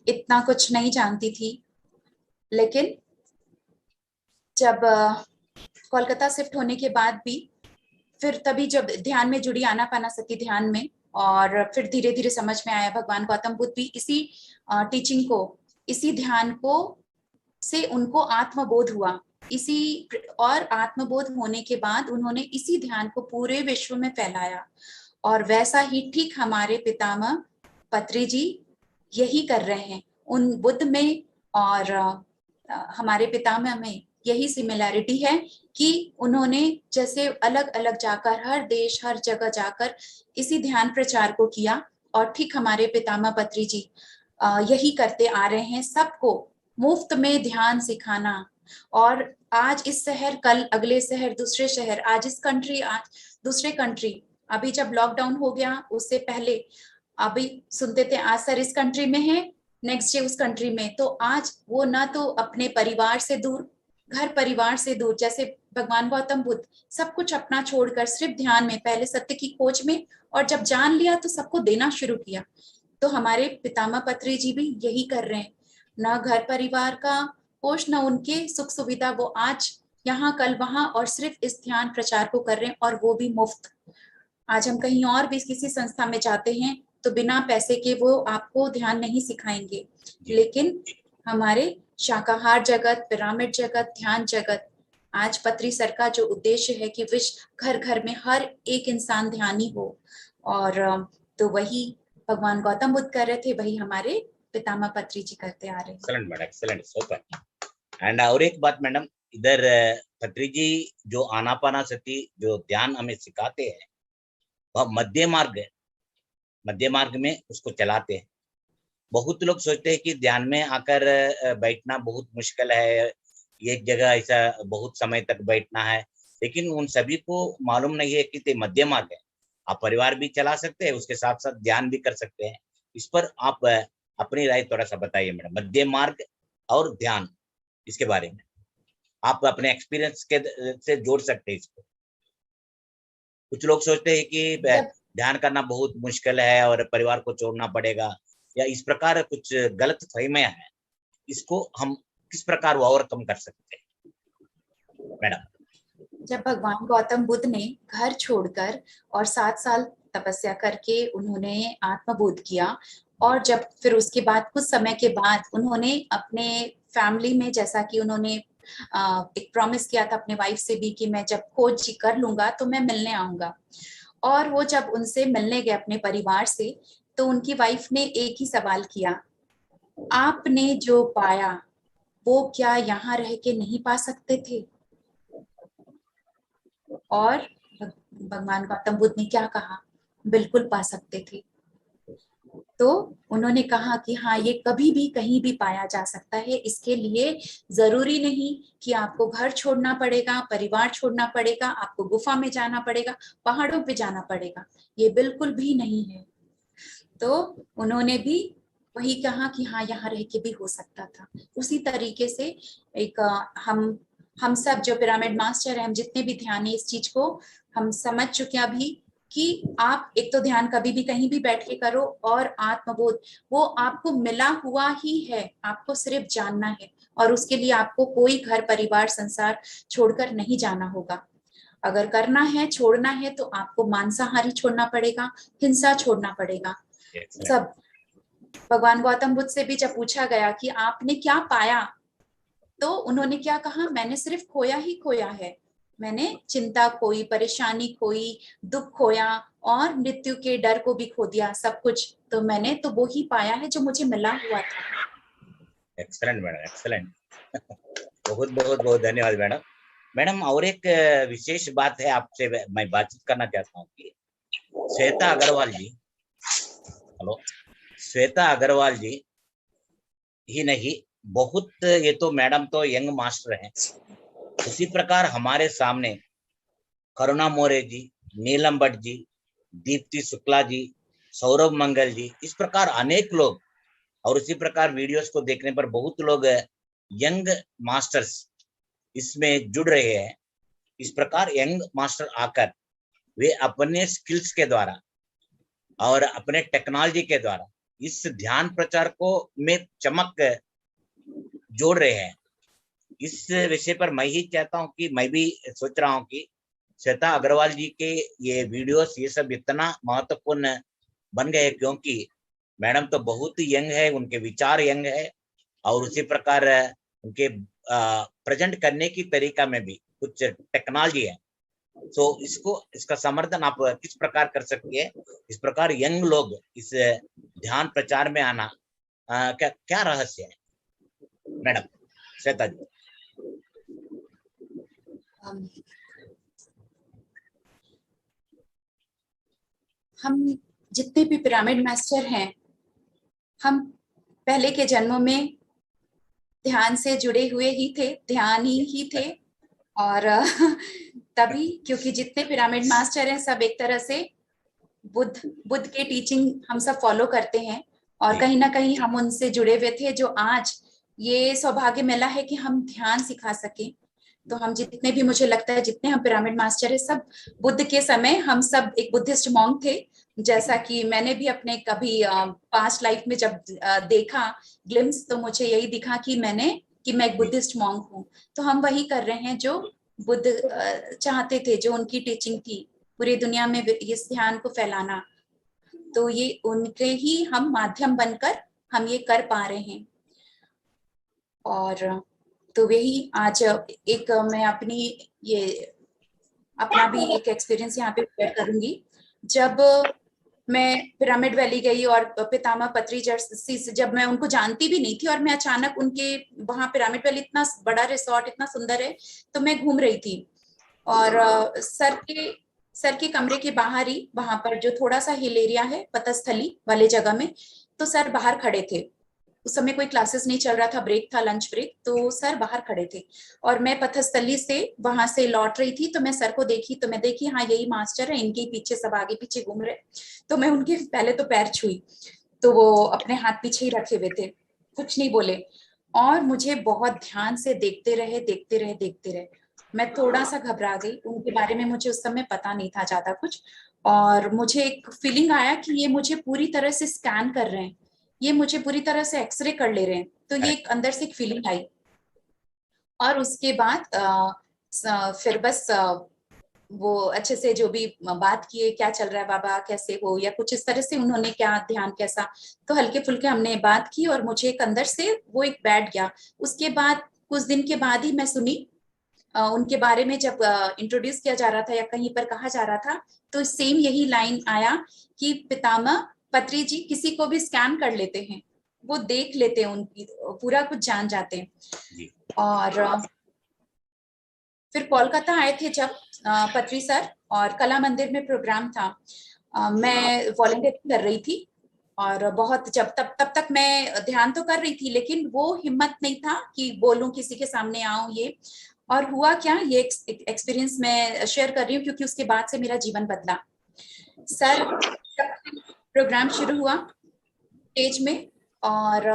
इतना कुछ नहीं जानती थी। लेकिन जब कोलकाता शिफ्ट होने के बाद भी, फिर तभी जब ध्यान में जुड़ी आनापानसति ध्यान में, और फिर धीरे धीरे समझ में आया भगवान गौतम बुद्ध भी इसी टीचिंग को, इसी ध्यान को से उनको आत्मबोध हुआ। और आत्मबोध होने के बाद उन्होंने इसी ध्यान को पूरे विश्व में फैलाया। और वैसा ही ठीक हमारे पितामह पत्री जी यही कर रहे हैं। उन बुद्ध में और हमारे पितामह में यही सिमिलैरिटी है कि उन्होंने जैसे अलग अलग जाकर, हर देश हर जगह जाकर इसी ध्यान प्रचार को किया। और ठीक हमारे पितामह पत्री जी यही करते आ रहे हैं, सबको मुफ्त में ध्यान सिखाना। और आज इस शहर, कल अगले शहर, दूसरे शहर, आज इस कंट्री, आज दूसरे कंट्री। अभी जब लॉकडाउन हो गया उससे पहले अभी सुनते थे आज सर इस कंट्री में है, नेक्स्ट डे उस कंट्री में, तो आज वो ना तो अपने परिवार से दूर, घर परिवार से दूर, जैसे भगवान गौतम बुद्ध सब कुछ अपना छोड़कर सिर्फ ध्यान में, पहले सत्य की खोज में, और जब जान लिया तो सबको देना शुरू किया। तो हमारे पितामह पत्री जी भी यही कर रहे हैं, ना घर परिवार का होश, ना उनके सुख सुविधा, वो आज यहाँ कल वहां, और सिर्फ इस ध्यान प्रचार को कर रहे हैं, और वो भी मुफ्त। आज हम कहीं और भी किसी संस्था में जाते हैं तो बिना पैसे के वो आपको ध्यान नहीं सिखाएंगे, लेकिन हमारे शाकाहार जगत, पिरामिड जगत, ध्यान जगत, आज पत्री सर का जो उद्देश्य है कि विश्व घर घर में हर एक इंसान ध्यानी हो, और तो वही भगवान गौतम बुद्ध कर रहे थे, वही हमारे पितामह पत्री जी करते आ रहे हैं। Excellent madam, excellent, super. And और एक बात मैडम, इधर पत्री जी जो आनापानासती जो ध्यान हमें सिखाते हैं, वह मध्य मार्ग में उसको चलाते हैं। बहुत लोग सोचते हैं कि ध्यान में आकर बैठना बहुत मुश्किल है, एक जगह ऐसा बहुत समय तक बैठना है, लेकिन उन सभी को मालूम नहीं है कि ये मध्य मार्ग है। आप परिवार भी चला सकते हैं, उसके साथ साथ ध्यान भी कर सकते हैं। इस पर आप अपनी राय थोड़ा सा बताइए मैडम, मध्य मार्ग और ध्यान, इसके बारे में आप अपने एक्सपीरियंस के से जोड़ सकते हैं इसको। कुछ लोग सोचते हैं कि ध्यान करना बहुत मुश्किल है और परिवार को छोड़ना पड़ेगा, या इस प्रकार कुछ गलत फहमियां हैं, इसको हम किस प्रकार ओवरकम कर सकते हैं मैडम? जब भगवान गौतम बुद्ध ने घर छोड़कर और 7 साल तपस्या करके उन्होंने आत्मबोध किया, और जब फिर उसके बाद कुछ समय के बाद उन्होंने अपने फैमिली में, जैसा कि उन्होंने एक प्रॉमिस किया था अपने वाइफ से भी कि मैं जब खोज कर लूंगा तो मैं मिलने आऊंगा, और वो जब उनसे मिलने गए अपने परिवार से, तो उनकी वाइफ ने एक ही सवाल किया, आपने जो पाया वो क्या यहाँ रह के नहीं पा सकते थे? और भगवान गौतम बुद्ध ने क्या कहा, बिल्कुल पा सकते थे। तो उन्होंने कहा कि हाँ, ये कभी भी कहीं भी पाया जा सकता है, इसके लिए जरूरी नहीं कि आपको घर छोड़ना पड़ेगा, परिवार छोड़ना पड़ेगा, आपको गुफा में जाना पड़ेगा, पहाड़ों पे जाना पड़ेगा, ये बिल्कुल भी नहीं है। तो उन्होंने भी वही कहा कि हाँ, यहाँ रह के भी हो सकता था। उसी तरीके से एक हम सब जो पिरामिड मास्टर हैं, हम जितने भी ध्यानी, इस चीज को हम समझ चुके हैं अभी कि आप एक तो ध्यान कभी भी कहीं भी बैठ के करो, और आत्मबोध वो आपको मिला हुआ ही है, आपको सिर्फ जानना है, और उसके लिए आपको कोई घर परिवार संसार छोड़कर नहीं जाना होगा। अगर करना है, छोड़ना है, तो आपको मांसाहारी छोड़ना पड़ेगा, हिंसा छोड़ना पड़ेगा, सब। भगवान गौतम बुद्ध से भी जब पूछा गया कि आपने क्या पाया, तो उन्होंने क्या कहा, मैंने सिर्फ खोया ही खोया है, मैंने चिंता खोई, परेशानी खोई, दुख खोया, और मृत्यु के डर को भी खो दिया, सब कुछ तो मैंने तो वो ही पाया है जो मुझे मिला हुआ था। Excellent madam, excellent. बहुत बहुत बहुत धन्यवाद मैडम। मैडम और एक विशेष बात है, आपसे मैं बातचीत करना चाहता हूँ कि श्वेता अग्रवाल जी, हेलो, श्वेता अग्रवाल जी ही नहीं, बहुत, ये तो मैडम तो यंग मास्टर हैं, उसी प्रकार हमारे सामने करुणा मोरे जी, नीलम भट्ट जी, दीप्ति शुक्ला जी, सौरभ मंगल जी, इस प्रकार अनेक लोग, और उसी प्रकार वीडियोस को देखने पर बहुत लोग यंग मास्टर्स इसमें जुड़ रहे हैं। इस प्रकार यंग मास्टर आकर वे अपने स्किल्स के द्वारा और अपने टेक्नोलॉजी के द्वारा इस ध्यान प्रचार को में चमक जोड़ रहे हैं। इस विषय पर मैं ही चाहता हूं कि मैं भी सोच रहा हूं कि श्वेता अग्रवाल जी के ये वीडियोस, ये सब इतना महत्वपूर्ण बन गए, क्योंकि मैडम तो बहुत ही यंग है, उनके विचार यंग है, और उसी प्रकार उनके प्रेजेंट करने की तरीका में भी कुछ टेक्नोलॉजी है। तो इसका समर्थन आप किस प्रकार कर सकती है? इस प्रकार यंग लोग इस ध्यान प्रचार में आना क्या रहस्य है मैडम श्वेता जी? हम जितने भी पिरामिड मास्टर हैं, हम पहले के जन्मों में ध्यान से जुड़े हुए ही थे, ध्यानी ही थे, और तभी, क्योंकि जितने पिरामिड मास्टर हैं सब एक तरह से बुद्ध के टीचिंग हम सब फॉलो करते हैं और जी। कहीं ना कहीं हम उनसे जुड़े हुए थे, जो आज ये सौभाग्य मिला है कि हम ध्यान सिखा सके। तो हम जितने भी, मुझे लगता है जितने हम पिरामिड मास्टर है, सब बुद्ध के समय हम सब एक बुद्धिस्ट मॉन्क थे। जैसा कि मैंने भी अपने कभी पास्ट लाइफ में जब देखा ग्लिम्स, तो मुझे यही दिखा कि मैं एक बुद्धिस्ट मॉन्क हूँ। तो हम वही कर रहे हैं जो बुद्ध चाहते थे, जो उनकी टीचिंग थी, पूरी दुनिया में इस ध्यान को फैलाना। तो ये उनके ही हम माध्यम बनकर हम ये कर पा रहे हैं। और तो यही आज एक मैं अपना भी एक एक्सपीरियंस यहाँ पे शेयर करूंगी। जब मैं पिरामिड वैली गई और पितामह पत्री से जब मैं उनको जानती भी नहीं थी, और मैं अचानक उनके वहां पिरामिड वैली, इतना बड़ा रिसोर्ट, इतना सुंदर है, तो मैं घूम रही थी और सर के कमरे के बाहर ही, वहां पर जो थोड़ा सा हिल एरिया है पतस्थली वाले जगह में, तो सर बाहर खड़े थे। उस समय कोई क्लासेस नहीं चल रहा था, ब्रेक था, लंच ब्रेक, तो सर बाहर खड़े थे और मैं पथस्थली से वहां से लौट रही थी। तो मैं सर को देखी, तो मैं देखी हाँ यही मास्टर है, इनके पीछे सब आगे पीछे घूम रहे। तो मैं उनके पहले तो पैर छुई, तो वो अपने हाथ पीछे ही रखे हुए थे, कुछ नहीं बोले और मुझे बहुत ध्यान से देखते रहे। मैं थोड़ा सा घबरा गई, उनके बारे में मुझे उस समय पता नहीं था ज्यादा कुछ, और मुझे एक फीलिंग आया कि ये मुझे पूरी तरह से स्कैन कर रहे हैं, ये मुझे पूरी तरह से एक्सरे कर ले रहे हैं। तो ये एक अंदर से एक फीलिंग आई। और उसके बाद फिर बस वो अच्छे से जो भी बात किए, क्या चल रहा है बाबा, कैसे हो, या कुछ इस तरह से उन्होंने, क्या ध्यान कैसा, तो हल्के फुल्के हमने बात की और मुझे एक अंदर से वो एक बैठ गया। उसके बाद कुछ दिन के बाद ही मैं सुनी उनके बारे में, जब इंट्रोड्यूस किया जा रहा था या कहीं पर कहा जा रहा था, तो सेम यही लाइन आया कि पितामह पत्री जी किसी को भी स्कैन कर लेते हैं, वो देख लेते हैं, उनकी पूरा कुछ जान जाते हैं। और फिर कोलकाता आए थे जब पत्री सर, और कला मंदिर में प्रोग्राम था, मैं वॉलंटियर कर रही थी और बहुत तब तक मैं ध्यान तो कर रही थी, लेकिन वो हिम्मत नहीं था कि बोलूं, किसी के सामने आऊं ये। और हुआ क्या, ये एक्सपीरियंस मैं शेयर कर रही हूँ क्योंकि उसके बाद से मेरा जीवन बदला। सर प्रोग्राम शुरू हुआ स्टेज में और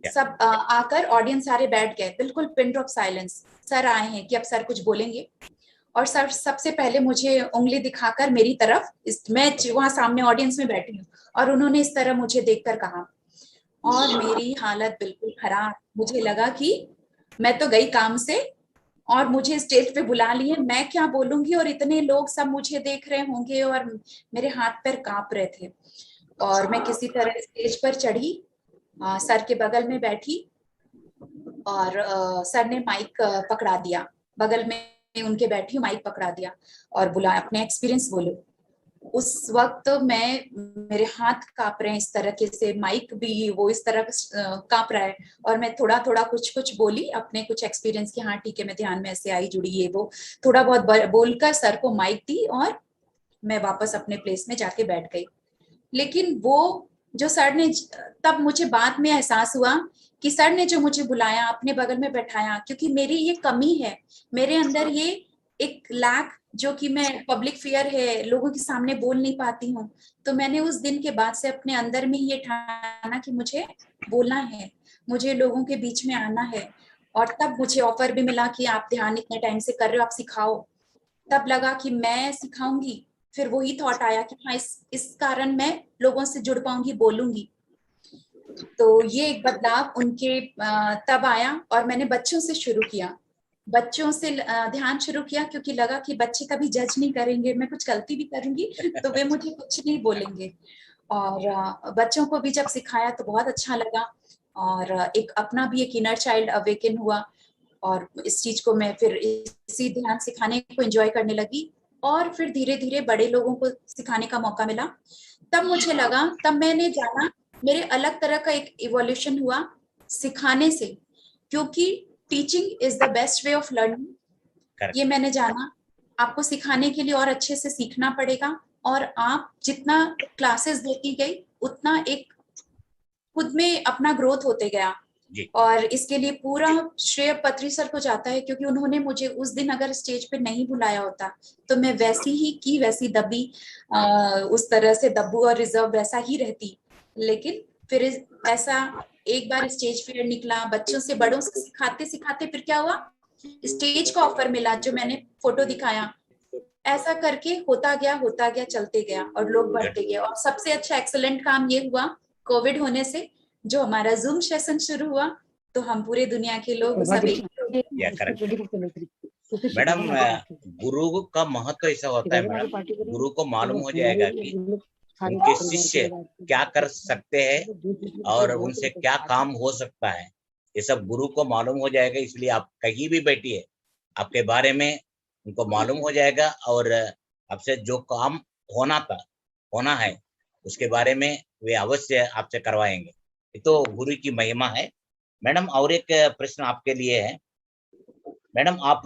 सब आकर ऑडियंस सारे बैठ गए, बिल्कुल पिन ड्रॉप साइलेंस। सर आए हैं कि अब सर कुछ बोलेंगे, और सर सबसे पहले मुझे उंगली दिखाकर मेरी तरफ, मैं वहां सामने ऑडियंस में बैठी हूँ, और उन्होंने इस तरह मुझे देखकर कहा, और मेरी हालत बिल्कुल खराब। मुझे लगा कि मैं तो गई काम से और मुझे स्टेज पे बुला लिए, मैं क्या बोलूंगी, और इतने लोग सब मुझे देख रहे होंगे, और मेरे हाथ पैर कांप रहे थे। और मैं किसी तरह स्टेज पर चढ़ी, सर के बगल में बैठी, और सर ने माइक पकड़ा दिया, बगल में उनके बैठी, माइक पकड़ा दिया और बुलाया, अपने एक्सपीरियंस बोलो। उस वक्त मेरे हाथ कांप रहे हैं इस तरह से, माइक भी वो इस तरह कांप रहा है, और मैं थोड़ा थोड़ा कुछ बोली अपने कुछ एक्सपीरियंस की, हाँ ठीक है मैं ध्यान में ऐसे आई, जुड़ी, ये वो थोड़ा बहुत बोलकर सर को माइक दी और मैं वापस अपने प्लेस में जाके बैठ गई। लेकिन वो जो सर ने, तब मुझे बाद में एहसास हुआ कि सर ने जो मुझे बुलाया, अपने बगल में बैठाया, क्योंकि मेरी ये कमी है, मेरे अंदर ये एक लैक, जो कि मैं पब्लिक फियर है, लोगों के सामने बोल नहीं पाती हूँ। तो मैंने उस दिन के बाद से अपने अंदर में ये ठाना कि मुझे बोलना है, मुझे लोगों के बीच में आना है। और तब मुझे ऑफर भी मिला कि आप ध्यान इतने टाइम से कर रहे हो, आप सिखाओ। तब लगा कि मैं सिखाऊंगी, फिर वही थॉट आया कि हाँ इस कारण मैं लोगों से जुड़ पाऊंगी, बोलूंगी। तो ये एक बदलाव उनके तब आया, और मैंने बच्चों से शुरू किया, बच्चों से ध्यान शुरू किया, क्योंकि लगा कि बच्चे कभी जज नहीं करेंगे, मैं कुछ गलती भी करूंगी तो वे मुझे कुछ नहीं बोलेंगे। और बच्चों को भी जब सिखाया तो बहुत अच्छा लगा, और एक अपना भी एक इनर चाइल्ड अवेकन हुआ, और इस चीज को मैं फिर इसी ध्यान सिखाने को एंजॉय करने लगी, और फिर धीरे धीरे बड़े लोगों को सिखाने का मौका मिला। तब मुझे लगा, तब मैंने जाना, मेरे अलग तरह का एक इवोल्यूशन हुआ सिखाने से, क्योंकि teaching is the best way of learning. ये मैंने जाना, आपको सिखाने के लिए और अच्छे से सीखना पड़ेगा, और आप जितना क्लासेस देती गई उतना एक खुद में अपना ग्रोथ होते गया। जी और इसके लिए पूरा श्रेय पत्री सर को जाता है, क्योंकि उन्होंने मुझे उस दिन अगर स्टेज पे नहीं बुलाया होता तो मैं वैसी ही की वैसी दबी, उस तरह से दब्बू और रिजर्व वैसा ही रहती। लेकिन फिर ऐसा एक बार स्टेज फियर निकला, बच्चों से बड़ों से सिखाते सिखाते फिर क्या हुआ, स्टेज का ऑफर मिला जो मैंने फोटो दिखाया। ऐसा करके होता गया चलते गया और लोग बढ़ते गए। और सबसे अच्छा एक्सीलेंट काम ये हुआ कोविड होने से, जो हमारा जूम सेशन शुरू हुआ तो हम पूरे दुनिया के लोग सभी या करेक्ट मैडम। गुरु का महत्व ऐसा होता है मैडम, गुरु को मालूम हो जाएगा कि उनके शिष्य क्या कर सकते हैं और उनसे क्या काम हो सकता है, ये सब गुरु को मालूम हो जाएगा। इसलिए आप कहीं भी बैठिए, आपके बारे में उनको मालूम हो जाएगा और आपसे जो काम होना है उसके बारे में वे अवश्य आपसे करवाएंगे। ये तो गुरु की महिमा है। मैडम और एक प्रश्न आपके लिए है। मैडम आप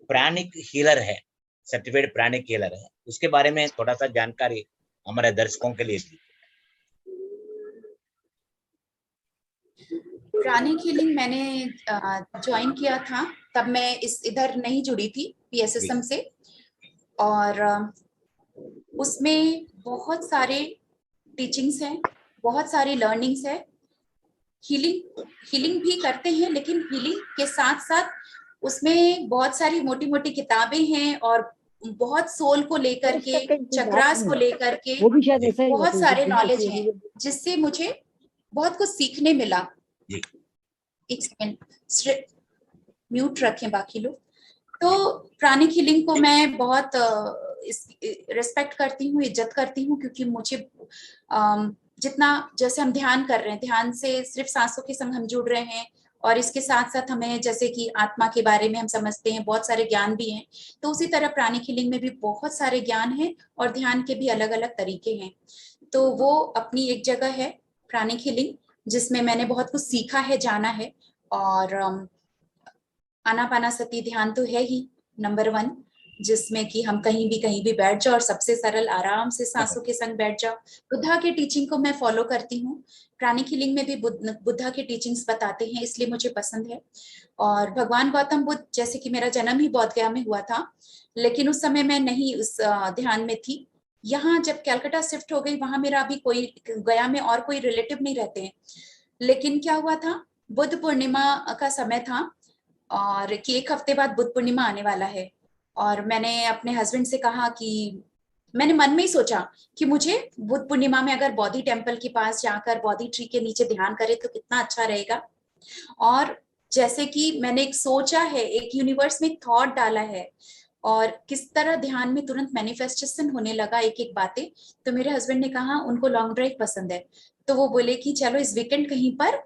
प्राणिक हीलर है, सर्टिफाइड प्राणिक हीलर है, उसके बारे में थोड़ा सा जानकारी हमारे दर्शकों के लिए दी। प्राणिक हीलिंग मैंने ज्वाइन किया था, तब मैं इधर नहीं जुड़ी थी PSSM से, और उसमें बहुत सारे टीचिंग्स हैं, बहुत सारी लर्निंग्स है। हीलिंग भी करते हैं, लेकिन हीलिंग के साथ साथ उसमें बहुत सारी मोटी मोटी किताबें हैं और बहुत सोल को लेकर के, चक्रास को लेकर के बहुत सारे नॉलेज हैं, जिससे मुझे बहुत कुछ सीखने मिला। एक सेकंड म्यूट रखें बाकी लोग। तो प्राणिक हीलिंग को मैं बहुत रिस्पेक्ट करती हूँ, इज्जत करती हूँ, क्योंकि मुझे जितना, जैसे हम ध्यान कर रहे हैं, ध्यान से सिर्फ सांसों के संग हम जुड़ रहे हैं, और इसके साथ साथ हमें जैसे कि आत्मा के बारे में हम समझते हैं, बहुत सारे ज्ञान भी हैं। तो उसी तरह प्राणिक हीलिंग में भी बहुत सारे ज्ञान हैं और ध्यान के भी अलग अलग तरीके हैं। तो वो अपनी एक जगह है प्राणिक हीलिंग, जिसमें मैंने बहुत कुछ सीखा है, जाना है। और आनापानासती ध्यान तो है ही नंबर 1, जिसमें कि हम कहीं भी बैठ जाओ और सबसे सरल आराम से सांसों के संग बैठ जाओ। बुद्धा के टीचिंग को मैं फॉलो करती हूँ। प्राणिक हीलिंग में भी बुद्धा के टीचिंग्स बताते हैं, इसलिए मुझे पसंद है। और भगवान गौतम बुद्ध, जैसे कि मेरा जन्म ही बोध गया में हुआ था, लेकिन उस समय मैं नहीं उस ध्यान में थी। यहाँ जब कलकत्ता शिफ्ट हो गई, वहां मेरा अभी कोई, गया में और कोई रिलेटिव नहीं रहते हैं। लेकिन क्या हुआ था, बुद्ध पूर्णिमा का समय था, और कि एक हफ्ते बाद बुद्ध पूर्णिमा आने वाला है। और मैंने अपने हस्बैंड से कहा कि मैंने मन में ही सोचा कि मुझे बुद्ध पूर्णिमा में अगर बोधि टेम्पल के पास जाकर बोधि ट्री के नीचे ध्यान करे तो कितना अच्छा रहेगा। और जैसे कि मैंने एक सोचा है, एक यूनिवर्स में थॉट डाला है, और किस तरह ध्यान में तुरंत मैनिफेस्टेशन होने लगा एक एक बातें। तो मेरे हस्बैंड ने कहा उनको लॉन्ग ड्राइव पसंद है, तो वो बोले कि चलो इस वीकेंड कहीं पर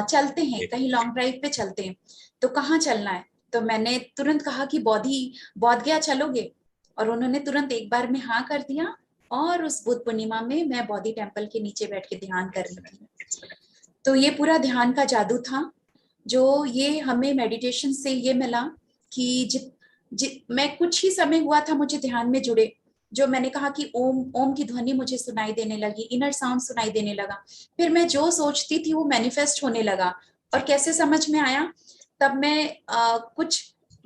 चलते हैं, कहीं लॉन्ग ड्राइव पे चलते हैं। तो कहाँ चलना है? तो मैंने तुरंत कहा कि बोध गया चलोगे? और उन्होंने तुरंत एक बार में हाँ कर दिया, और उस बुद्ध पूर्णिमा में मैं बोधि टेम्पल के नीचे बैठ के ध्यान कर रही थी। तो ये पूरा ध्यान का जादू था, जो ये हमें मेडिटेशन से ये मिला कि मैं कुछ ही समय हुआ था मुझे ध्यान में जुड़े, जो मैंने कहा कि ओम की ध्वनि मुझे सुनाई देने लगी, इनर साउंड सुनाई देने लगा। फिर मैं जो सोचती थी वो मैनिफेस्ट होने लगा। और कैसे समझ में आया, तब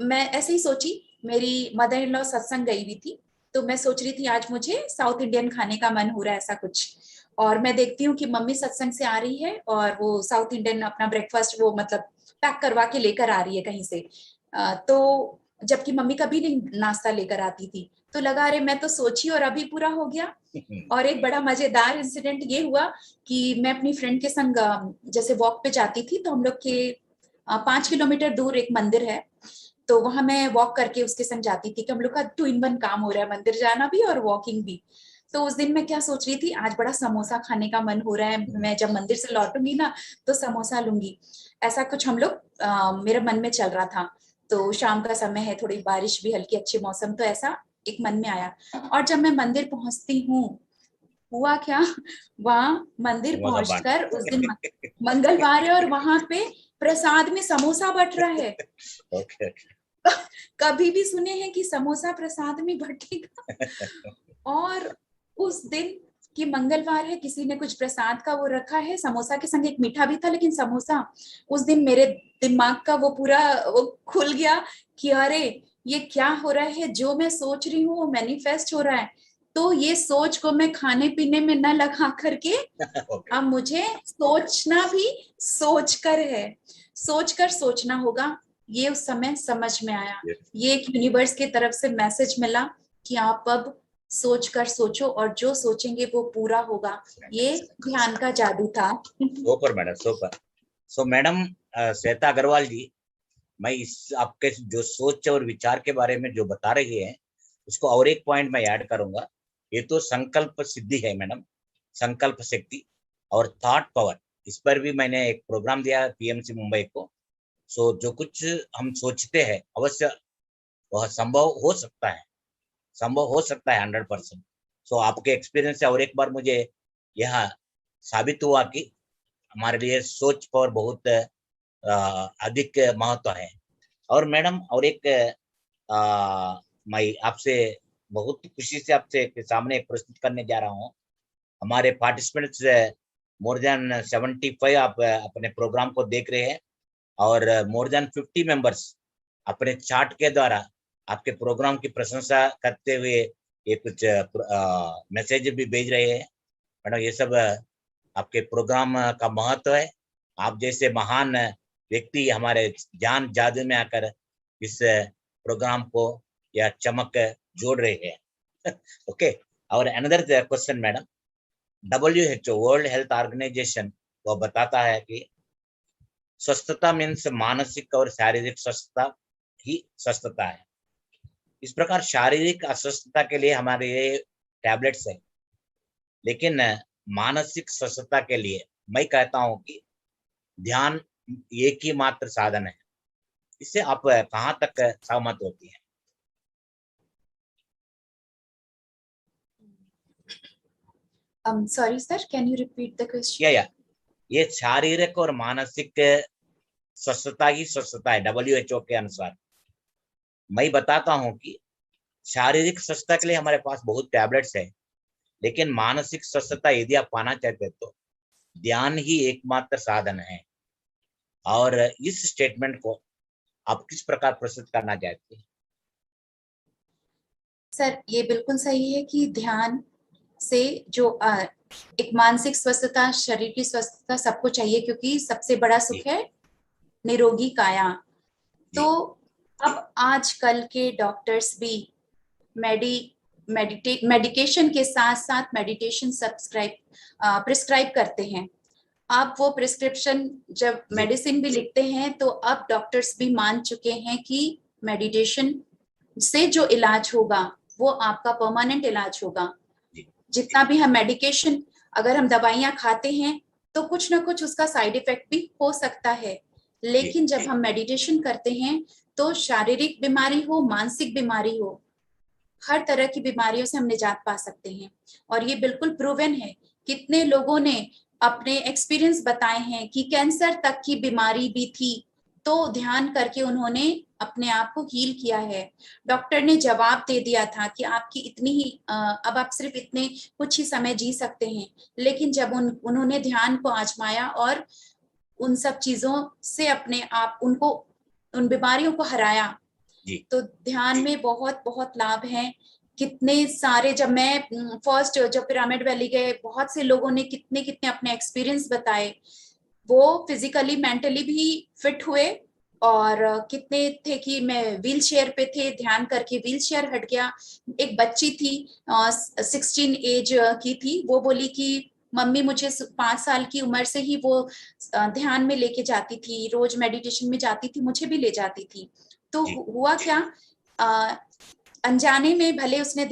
मैं ऐसे ही सोची, मेरी मदर इन लॉ सत्संग गई हुई थी, तो मैं सोच रही थी आज मुझे साउथ इंडियन खाने का मन हो रहा है, ऐसा कुछ। और मैं देखती हूँ कि मम्मी सत्संग से आ रही है और वो साउथ इंडियन अपना ब्रेकफास्ट वो मतलब पैक करवा के लेकर आ रही है कहीं से। तो जबकि मम्मी कभी नहीं नाश्ता लेकर आती थी, तो लगा अरे मैं तो सोची और अभी पूरा हो गया। और एक बड़ा मजेदार इंसिडेंट ये हुआ कि मैं अपनी फ्रेंड के संग जैसे वॉक पे जाती थी, तो हम लोग के 5 किलोमीटर दूर एक मंदिर है, तो वहां मैं वॉक करके उसके संग जाती थी कि हम लोग का 2 in 1 काम हो रहा है, मंदिर जाना भी और वॉकिंग भी। तो उस दिन मैं क्या सोच रही थी, आज बड़ा समोसा खाने का मन हो रहा है, मैं जब मंदिर से लौटूंगी ना तो समोसा लूंगी। ऐसा कुछ हम लोग मेरे मन में चल रहा था। तो शाम का समय है, थोड़ी बारिश भी हल्की, अच्छी मौसम, तो ऐसा एक मन में आया। और जब मैं मंदिर पहुंचती हूँ, हुआ क्या, वहां मंदिर पहुंचकर उस दिन मंगलवार है और वहां पे प्रसाद में समोसा बट रहा है। कभी भी सुने हैं कि समोसा प्रसाद में बटेगा? और उस दिन कि मंगलवार है, किसी ने कुछ प्रसाद का वो रखा है, समोसा के संग एक मीठा भी था, लेकिन समोसा उस दिन मेरे दिमाग का वो पूरा वो खुल गया कि अरे ये क्या हो रहा है, जो मैं सोच रही हूँ वो मैनिफेस्ट हो रहा है। तो ये सोच को मैं खाने पीने में न लगा करके ओके, अब मुझे सोचना भी सोच कर है, सोच कर सोचना होगा। ये उस समय समझ में आया, ये एक यूनिवर्स की तरफ से मैसेज मिला कि आप अब सोच कर सोचो और जो सोचेंगे वो पूरा होगा। ये ध्यान का जादू था। Super madam, super. So madam Shweta Agarwal ji, मैं इस आपके जो सोच और विचार के बारे में जो बता रही है, उसको और एक पॉइंट मैं ऐड करूंगा। ये तो संकल्प सिद्धि है मैडम, संकल्प शक्ति और थॉट पावर। इस पर भी मैंने एक प्रोग्राम दिया पीएमसी मुंबई को। सो जो कुछ हम सोचते हैं अवश्य वह संभव हो सकता है, संभव हो सकता है 100%। सो आपके एक्सपीरियंस से और एक बार मुझे यह साबित हुआ कि हमारे लिए सोच पर बहुत अधिक महत्व है। और मैडम और एक मैं आपसे बहुत खुशी से आपसे सामने प्रस्तुत करने जा रहा हूँ। हमारे पार्टिसिपेंट्स मोर देन 75 आप अपने प्रोग्राम को देख रहे हैं और मोर देन 50 मेंबर्स अपने चार्ट के द्वारा आपके प्रोग्राम की प्रशंसा करते हुए ये कुछ मैसेज भी भेज रहे हैं। मैडम ये सब आपके प्रोग्राम का महत्व है। आप जैसे महान व्यक्ति हमारे ज्ञान जादू में आकर इस प्रोग्राम को या चमक जोड़ रहे हैं। ओके, और another question madam, WHO world health organization वो बताता है कि स्वस्थता मीन्स मानसिक और शारीरिक स्वस्थता ही स्वस्थता है। इस प्रकार शारीरिक अस्वस्थता के लिए हमारे ये टैबलेट्स है, लेकिन मानसिक स्वस्थता के लिए मैं कहता हूं कि ध्यान एक ही मात्र साधन है। इससे आप कहां तक सहमत होती हैं? Sorry sir, can you repeat the question? या ये शारीरिक और मानसिक स्वस्थता ही स्वस्थता है WHO के अनुसार। मैं बताता हूं कि शारीरिक स्वस्थता के लिए हमारे पास बहुत टैबलेट्स है, लेकिन मानसिक स्वस्थता यदि आप पाना चाहते तो ध्यान ही एकमात्र साधन है। और इस स्टेटमेंट को आप किस प्रकार प्रस्तुत करना चाहते हैं? सर ये बिल्कुल सही है कि ध्यान से जो एक मानसिक स्वस्थता, शरीर की स्वस्थता सबको चाहिए, क्योंकि सबसे बड़ा सुख है निरोगी काया। तो अब आजकल के डॉक्टर्स भी मेडिकेशन के साथ साथ मेडिटेशन प्रिस्क्राइब करते हैं। आप वो प्रिस्क्रिप्शन जब मेडिसिन भी लिखते हैं तो अब डॉक्टर्स भी मान चुके हैं कि मेडिटेशन से जो इलाज होगा वो आपका परमानेंट इलाज होगा। जितना भी हम मेडिकेशन, अगर हम दवाइयां खाते हैं तो कुछ ना कुछ उसका साइड इफेक्ट भी हो सकता है, लेकिन जब हम मेडिटेशन करते हैं तो शारीरिक बीमारी हो, मानसिक बीमारी हो, हर तरह की बीमारियों से हम निजात पा सकते हैं। और ये बिल्कुल प्रूवन है। कितने लोगों ने अपने एक्सपीरियंस बताए हैं कि कैंसर तक की बीमारी भी थी तो ध्यान करके उन्होंने अपने आप को हील किया है। डॉक्टर ने जवाब दे दिया था कि आपकी इतनी ही अब आप सिर्फ इतने कुछ ही समय जी सकते हैं, लेकिन जब उन्होंने ध्यान को आजमाया और उन सब चीजों से अपने आप उनको उन बीमारियों को हराया, तो ध्यान में बहुत बहुत लाभ हैं। कितने सारे, जब मैं फर्स्ट जब पिरामिड वैली गए, बहुत से लोगों ने कितने कितने अपने एक्सपीरियंस बताए। वो फिजिकली मेंटली भी फिट हुए, और कितने थे कि मैं व्हील चेयर पे थे, ध्यान करके व्हील चेयर हट गया। एक बच्ची थी 16 एज की थी, वो बोली कि मम्मी मुझे 5 साल की उम्र से ही वो ध्यान में लेके जाती थी, रोज मेडिटेशन में जाती थी, मुझे भी ले जाती थी। तो हुआ क्या, अनजाने में भले उसने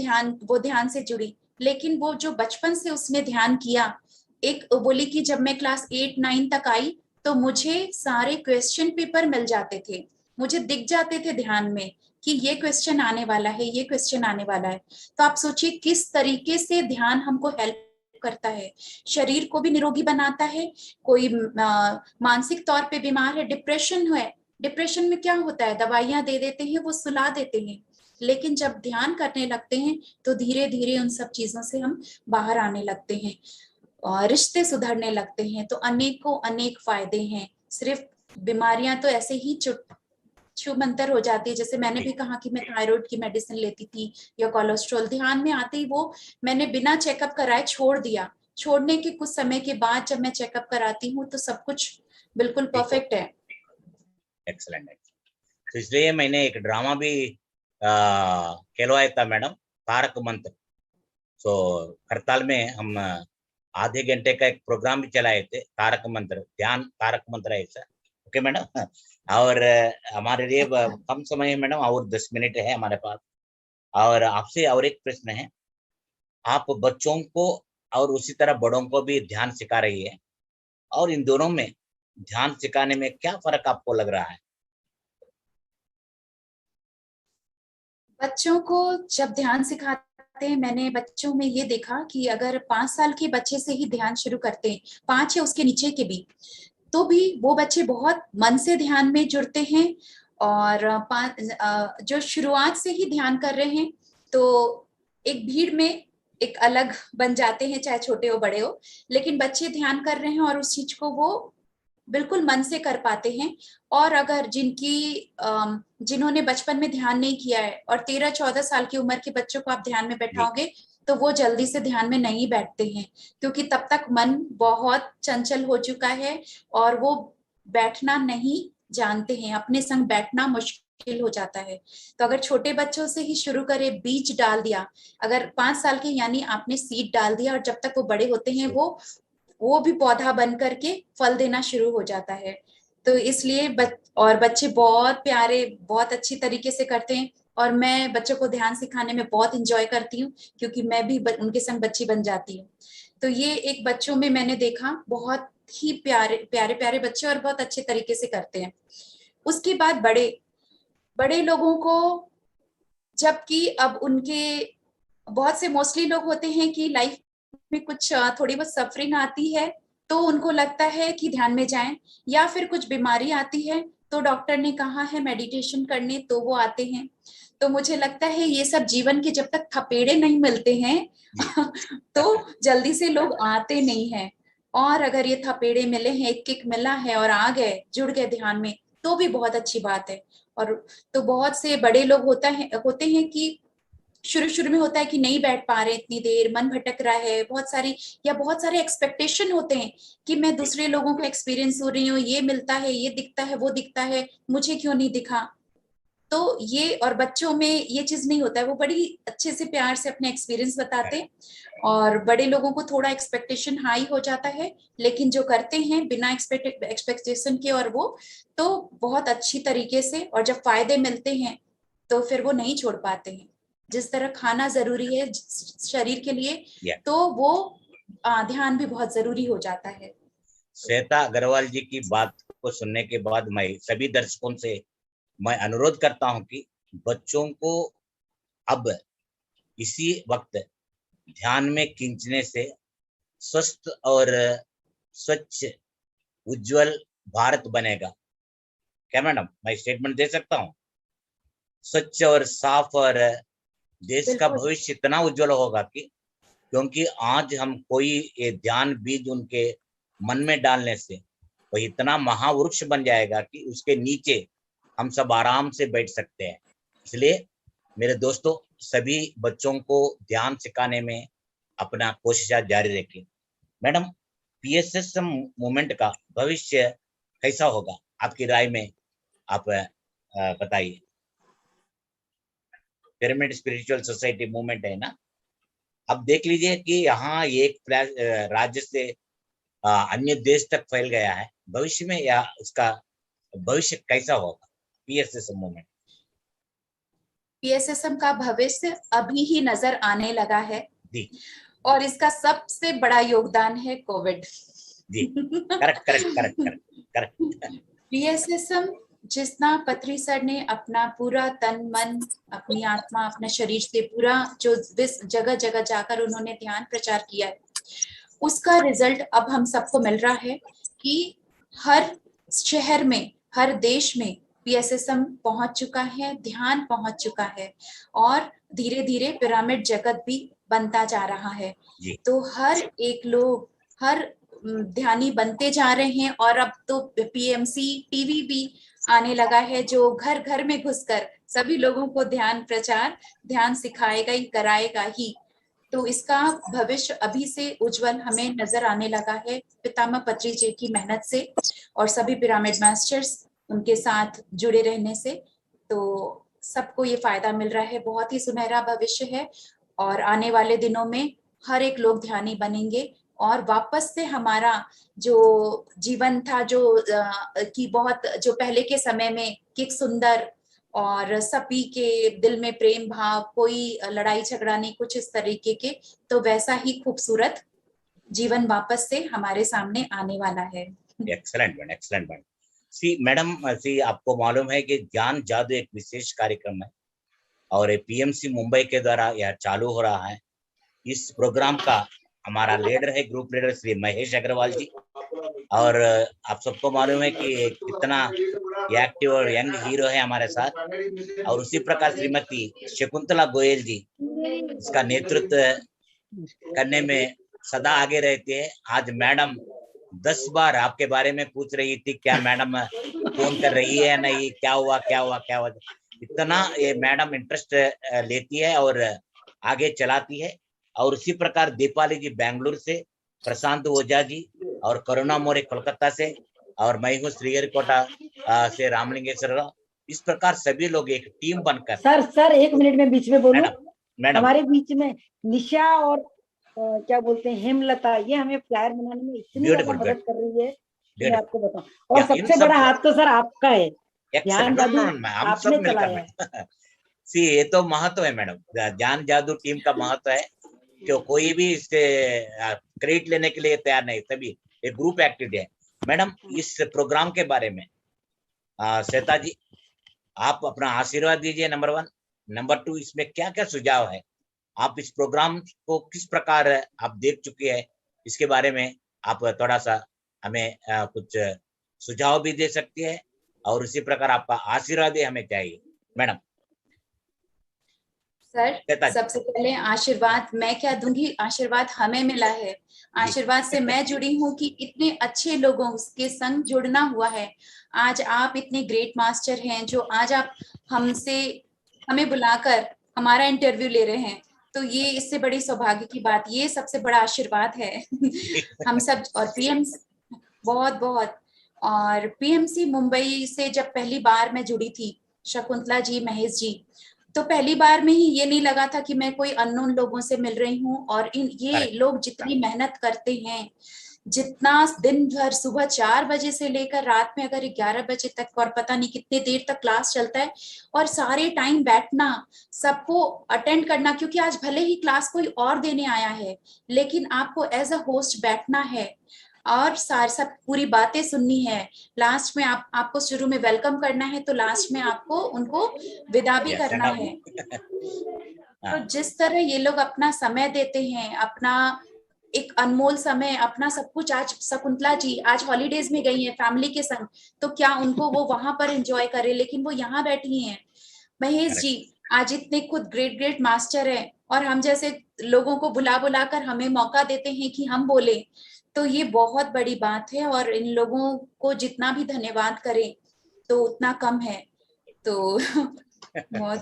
वो ध्यान से जुड़ी, लेकिन वो जो बचपन से उसने ध्यान किया, एक बोली कि जब मैं क्लास 8-9 तक आई तो मुझे सारे क्वेश्चन पेपर मिल जाते थे, मुझे दिख जाते थे ध्यान में कि ये क्वेश्चन आने वाला है, ये क्वेश्चन आने वाला है। तो आप सोचिए किस तरीके से ध्यान हमको हेल्प करता है, शरीर को भी निरोगी बनाता है। कोई मानसिक तौर पे बीमार है, डिप्रेशन है, डिप्रेशन में क्या होता है, दवाइयां दे देते हैं, वो सुला देते हैं, लेकिन जब ध्यान करने लगते हैं तो धीरे धीरे उन सब चीजों से हम बाहर आने लगते हैं और रिश्ते सुधरने लगते हैं। तो अनेकों अनेक फायदे हैं। सिर्फ बीमारियां तो ऐसे ही छूमंतर हो जाती है। जैसे मैंने भी कहा कि मैं थायराइड की मेडिसिन लेती थी या कोलेस्ट्रॉल, ध्यान में आते ही वो मैंने बिना चेकअप कराए छोड़ दिया। छोड़ने के कुछ समय के बाद जब मैं चेकअप कराती हूँ तो सब कुछ बिल्कुल परफेक्ट है। एक्सलेंट। तो इसलिए मैंने एक ड्रामा भी खेलवाया था मैडम, तारक मंत्र। सो हड़ताल में हम आधे घंटे का एक प्रोग्राम भी चलाए थे, तारक मंत्र, ध्यान तारक मंत्र ऐसा। Okay madam. और हमारे लिए कम समय है मैडम, और 10 मिनट है हमारे पास। और आपसे और एक प्रश्न है, आप बच्चों को और उसी तरह बड़ों को भी ध्यान सिखा रही है, और इन दोनों में ध्यान सिखाने में क्या फर्क आपको लग रहा है? बच्चों को जब ध्यान सिखाते हैं, मैंने बच्चों में ये देखा कि अगर 5 साल के बच्चे से ही ध्यान शुरू करते हैं, 5 या उसके नीचे के भी, तो भी वो बच्चे बहुत मन से ध्यान में जुड़ते हैं। और जो शुरुआत से ही ध्यान कर रहे हैं तो एक भीड़ में एक अलग बन जाते हैं, चाहे छोटे हो बड़े हो, लेकिन बच्चे ध्यान कर रहे हैं और उस चीज को वो बिल्कुल मन से कर पाते हैं। और अगर जिन्होंने बचपन में ध्यान नहीं किया है और 13-14 साल की उम्र के बच्चों को आप ध्यान में बैठाओगे तो वो जल्दी से ध्यान में नहीं बैठते हैं, क्योंकि तब तक मन बहुत चंचल हो चुका है और वो बैठना नहीं जानते हैं, अपने संग बैठना मुश्किल हो जाता है। तो अगर छोटे बच्चों से ही शुरू करें, बीज डाल दिया, अगर 5 साल के यानी आपने सीड डाल दिया और जब तक वो बड़े होते हैं वो भी पौधा बन करके फल देना शुरू हो जाता है। तो इसलिए और बच्चे बहुत प्यारे, बहुत अच्छी तरीके से करते हैं और मैं बच्चों को ध्यान सिखाने में बहुत इंजॉय करती हूँ, क्योंकि मैं भी उनके संग बच्ची बन जाती हूँ। तो ये एक बच्चों में मैंने देखा, बहुत ही प्यारे प्यारे प्यारे बच्चे और बहुत अच्छे तरीके से करते हैं। उसके बाद बड़े लोगों को, जबकि अब उनके बहुत से मोस्टली लोग होते हैं कि लाइफ में कुछ थोड़ी बहुत सफरिंग आती है तो उनको लगता है कि ध्यान में जाएं, या फिर कुछ बीमारी आती है तो डॉक्टर ने कहा है मेडिटेशन करने तो वो आते हैं। तो मुझे लगता है ये सब जीवन के जब तक थपेड़े नहीं मिलते हैं तो जल्दी से लोग आते नहीं हैं। और अगर ये थपेड़े मिले हैं, एक किक मिला है और आ गए, जुड़ गए ध्यान में, तो भी बहुत अच्छी बात है। और तो बहुत से बड़े लोग होते हैं कि शुरू में होता है कि नहीं बैठ पा रहे इतनी देर, मन भटक रहा है, बहुत सारे एक्सपेक्टेशन होते हैं कि मैं दूसरे लोगों को एक्सपीरियंस हो रही हूँ, ये मिलता है, ये दिखता है, वो दिखता है, मुझे क्यों नहीं दिखा। तो ये, और बच्चों में ये चीज नहीं होता है, वो बड़ी अच्छे से प्यार से अपने एक्सपीरियंस बताते हैं। और बड़े लोगों को थोड़ा एक्सपेक्टेशन हाई हो जाता है, लेकिन जो करते हैं बिना एक्सपेक्टेशन के, और वो तो बहुत अच्छी तरीके से, और जब फायदे मिलते हैं तो फिर वो नहीं छोड़ पाते हैं। जिस तरह खाना जरूरी है शरीर के लिए, तो वो ध्यान भी बहुत जरूरी हो जाता है। श्वेता अग्रवाल जी की बात को सुनने के बाद मैं सभी दर्शकों से मैं अनुरोध करता हूं कि बच्चों को अब इसी वक्त ध्यान में खींचने से स्वस्थ और स्वच्छ उज्जवल भारत बनेगा। क्या मैडम, मैं स्टेटमेंट दे सकता हूं? स्वच्छ और साफ, और देश का भविष्य इतना उज्जवल होगा कि, क्योंकि आज हम कोई ये ध्यान बीज उनके मन में डालने से वो इतना महावृक्ष बन जाएगा कि उसके नीचे हम सब आराम से बैठ सकते हैं। इसलिए मेरे दोस्तों, सभी बच्चों को ध्यान सिखाने में अपना कोशिश जारी रखें। मैडम, पीएसएसएम मूवमेंट का भविष्य कैसा होगा आपकी राय में? आप बताइए। पिरामिड स्पिरिचुअल सोसाइटी मूवमेंट है ना, अब देख लीजिए कि यहाँ एक राज्य से अन्य देश तक फैल गया है। भविष्य में या उसका भविष्य कैसा होगा पीएसएसएम मूवमेंट? पीएसएसएम का भविष्य अभी ही नजर आने लगा है जी, और इसका सबसे बड़ा योगदान है कोविड। जी, करेक्ट। पीएसएसएम, जितना पत्री सर ने अपना पूरा तन मन, अपनी आत्मा, अपना शरीर से पूरा जो जगह जगह जाकर उन्होंने ध्यान प्रचार किया है, उसका रिजल्ट अब हम सबको मिल रहा है कि हर शहर में, हर देश में PSSM पहुंच चुका है, ध्यान पहुंच चुका है और धीरे धीरे पिरामिड जगत भी बनता जा रहा है। जी। तो हर एक लोग, हर ध्यानी बनते जा रहे हैं और अब तो PMC टीवी भी आने लगा है जो घर घर में घुसकर सभी लोगों को ध्यान प्रचार, ध्यान सिखाएगा ही, कराएगा ही। तो इसका भविष्य अभी से उज्जवल हमें नजर आने लगा है पितामह पत्री जी की मेहनत से और सभी पिरामिड मास्टर्स उनके साथ जुड़े रहने से। तो सबको ये फायदा मिल रहा है, बहुत ही सुनहरा भविष्य है और आने वाले दिनों में हर एक लोग ध्यानी बनेंगे और वापस से हमारा जो जीवन था, जो कि बहुत जो पहले के समय में कि सुंदर और सभी के दिल में प्रेम भाव, कोई लड़ाई झगड़ा नहीं, कुछ इस तरीके के, तो वैसा ही खूबसूरत जीवन वापस से हमारे सामने आने वाला है। Excellent madam, excellent madam. See madam, see आपको मालूम है कि ज्ञान जादू एक विशेष कार्यक्रम है और PMC मुंबई के द्वारा यह चालू हो रहा है। इस प्रोग्राम का हमारा लीडर है, ग्रुप लीडर श्री महेश अग्रवाल जी। और आप सबको मालूम है कि कितना एक्टिव और यंग हीरो है हमारे साथ। और उसी प्रकार श्रीमती शकुंतला गोयल जी इसका नेतृत्व करने में सदा आगे रहते हैं। आज मैडम 10 बार आपके बारे में पूछ रही थी, क्या मैडम फोन कर रही है या नहीं, क्या हुआ क्या हुआ क्या हुआ। इतना ये मैडम इंटरेस्ट लेती है और आगे चलाती है। और उसी प्रकार दीपाली जी बेंगलुरु से, प्रशांत ओझा जी और करुणा मौर्य कोलकाता से, और मैं हूँ श्रीहरिकोटा से रामलिंगेश्वर राव। इस प्रकार सभी लोग एक टीम बनकर। सर 1 मिनट में बीच में बोलूं। मैडम हमारे बीच में निशा और क्या बोलते हैं हेमलता, ये हमें फ्लायर बनाने में इतनी ज्यादा मदद कर रही है, मैं आपको बताऊं। और सबसे बड़ा हाथ तो सर आपका है, ध्यान जादू आपने चलाया है। सी ये तो महत्व है मैडम, ज्ञान जादू टीम का महत्व है कि कोई भी इससे क्रेडिट लेने के लिए तैयार नहीं, सभी एक ग्रुप एक्टिविटी है। मैडम इस प्रोग्राम के बारे में श्वेता जी आप अपना आशीर्वाद दीजिए, नंबर 1। नंबर 2, इसमें क्या क्या सुझाव है, आप इस प्रोग्राम को किस प्रकार आप देख चुके हैं, इसके बारे में आप थोड़ा सा हमें कुछ सुझाव भी दे सकती है और उसी प्रकार आपका आशीर्वाद भी हमें चाहिए मैडम। सर सबसे पहले आशीर्वाद मैं क्या दूंगी, आशीर्वाद हमें मिला है, आशीर्वाद से मैं जुड़ी हूँ कि इतने अच्छे लोगों के संग जुड़ना हुआ है। आज आप इतने ग्रेट मास्टर हैं जो आज आप हमें बुलाकर हमारा इंटरव्यू ले रहे हैं, तो ये इससे बड़ी सौभाग्य की बात, ये सबसे बड़ा आशीर्वाद है हम सब। और बहुत बहुत और PMC मुंबई से जब पहली बार मैं जुड़ी थी, शकुंतला जी, महेश जी, तो पहली बार में ही ये नहीं लगा था कि मैं कोई अननोन लोगों से मिल रही हूँ। और ये लोग जितनी मेहनत करते हैं, जितना दिन भर सुबह 4 बजे से लेकर रात में अगर 11 बजे तक और पता नहीं कितने देर तक क्लास चलता है, और सारे टाइम बैठना, सबको अटेंड करना, क्योंकि आज भले ही क्लास कोई और देने आया है लेकिन आपको एज अ होस्ट बैठना है और सब पूरी बातें सुननी है। लास्ट में आपको शुरू में वेलकम करना है, तो लास्ट में आपको उनको विदा भी करना है। तो जिस तरह ये लोग अपना समय देते हैं, अपना एक अनमोल समय, अपना सब कुछ, आज शकुंतला जी आज हॉलीडेज में गई हैं फैमिली के संग, तो क्या उनको वो वहां पर एंजॉय करे, लेकिन वो यहाँ बैठी हैं। महेश जी आज इतने खुद ग्रेट मास्टर है और हम जैसे लोगों को बुला कर हमें मौका देते हैं कि हम बोले, तो ये बहुत बड़ी बात है। और इन लोगों को जितना भी धन्यवाद करें तो उतना कम है। तो बहुत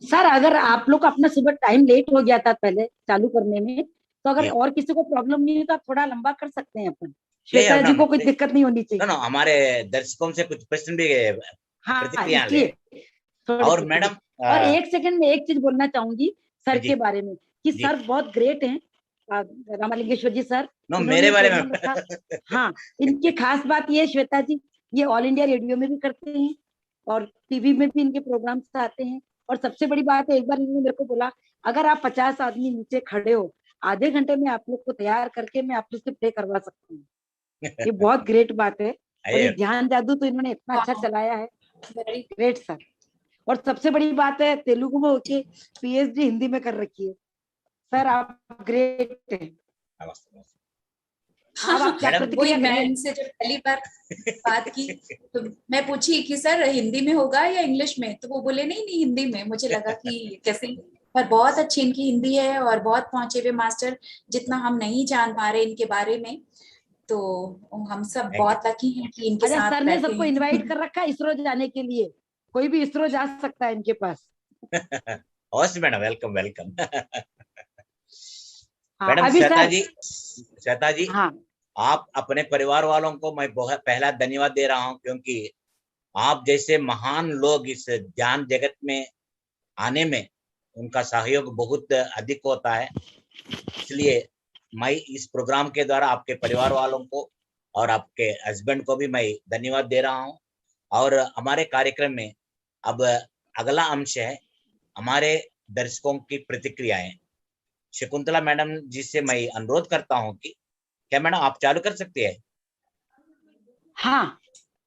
सर अगर आप लोग अपना सुबह टाइम लेट हो गया था पहले चालू करने में, तो अगर और किसी को प्रॉब्लम नहीं है तो आप थोड़ा लंबा कर सकते हैं अपन, श्वेता जी को कोई दिक्कत नहीं होनी चाहिए। हमारे दर्शकों से कुछ प्रश्न भी प्रतिक्रिया इसलिए और मैडम और 1 सेकंड में एक चीज बोलना चाहूंगी सर के बारे में कि सर बहुत ग्रेट हैं, रामलिंगेश्वर जी सर। मेरे बारे में हाँ, इनकी खास बात ये, श्वेता जी ये ऑल इंडिया रेडियो में भी करते हैं और टीवी में भी इनके प्रोग्राम्स आते हैं। और सबसे बड़ी बात है, एक बार इन्होंने मेरे को बोला अगर आप 50 आदमी नीचे खड़े हो, आधे घंटे में आप लोग को तैयार करके मैं आप लोग से प्ले करवा सकती हूँ। ये बहुत ग्रेट बात है। और ये ध्यान जादू तो इन्होंने इतना अच्छा चलाया है, ग्रेट सर। और सबसे बड़ी बात है तेलुगु में होके PhD हिंदी में कर रखी है। सर आप ग्रेट हैं। अब आप क्या मैडम, वही प्रतिक्रिया मैं करिए? इनसे जब पहली बार बात की तो मैं पूछी कि सर हिंदी में होगा या इंग्लिश में, तो वो बोले नहीं नहीं हिंदी में। मुझे लगा कि कैसे, पर बहुत अच्छी इनकी हिंदी है और बहुत पहुंचे हुए मास्टर, जितना हम नहीं जान पा रहे इनके बारे में। तो हम सब थैंक बहुत लकी हैं कि इनके अच्छा, साथ सर ने बैठे सबको हैं। इनवाइट कर रखा है इसरो जाने के लिए, कोई भी इसरो जा सकता है इनके पास। यू। अवश्य मैडम, वेलकम वेलकम। हाँ मैडम अभी श्वेता सर। जी, श्वेता जी, हाँ आप अपने परिवार वालों को मैं बहुत पहला धन्यवाद दे रहा हूं, क्योंकि आप जैसे महान लोग इस ज्ञान जगत में आने में उनका सहयोग बहुत अधिक होता है। इसलिए मैं इस प्रोग्राम के द्वारा आपके परिवार वालों को और आपके हस्बैंड को भी मैं धन्यवाद दे रहा हूं। और हमारे कार्यक्रम में अब अगला अंश है हमारे दर्शकों की प्रतिक्रियाएं। शकुंतला मैडम जी से मैं अनुरोध करता हूं कि क्या मैडम आप चालू कर सकती है हाँ,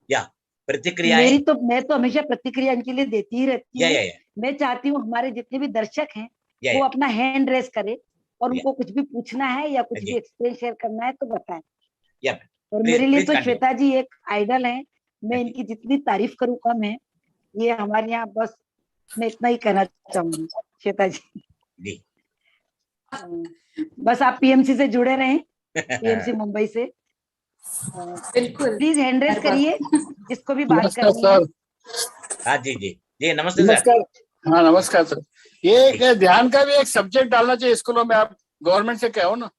या प्रतिक्रियाएं? मैं तो हमेशा प्रतिक्रिया इनके लिए देती ही रहती हूँ। या मैं चाहती हूँ हमारे जितने भी दर्शक हैं या वो अपना हैंड रेस करे, और या उनको कुछ भी पूछना है या कुछ भी जी एक्सपीरियंस शेयर करना है तो बताएं। या और प्लीज मेरे लिए प्लीज तो कंटिन्यू। श्वेता जी एक आइडल है, मैं जी इनकी जितनी तारीफ करूँ कम है। ये हमारे यहाँ बस, मैं इतना ही कहना चाहूंगी श्वेता जी। जी। बस आप पीएमसी से जुड़े रहें, पीएमसी मुंबई से। बिल्कुल। प्लीज हैंड रेस हर करिए वक्त। जिसको भी बात नमस्कार करनी है। सर। हाँ जी जी जी, नमस्ते सर। नमस्कार। हाँ नमस्कार सर। ये जी एक ध्यान का भी एक सब्जेक्ट डालना चाहिए स्कूलों में, आप गवर्नमेंट से कहो ना।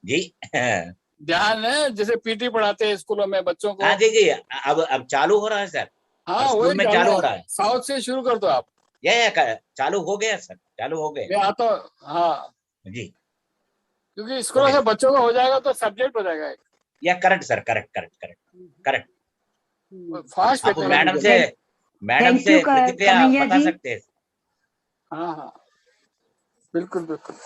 जी। हाँ ध्यान है, जैसे पीटी पढ़ाते हैं स्कूलों में बच्चों को। जी जी, अब चालू हो रहा है सर, और हाँ स्कूल वही में डालना चालू हो है, रहा है। साउथ से शुरू कर दो आप। चालू हो गया सर, चालू हो गए। मैं आता हूँ। हाँ जी क्योंकि हो स्कूलों गए से सर। बच्चों का हो जाएगा तो सब्जेक्ट हो जाएगा, या correct sir, correct correct correct correct. Fast आप टेक्नोलॉजी के लिए। मैडम थैंक से यू प्रतिक्रिया कन्हैया बता जी। सकते हैं। हाँ हाँ बिल्कुल बिल्कुल।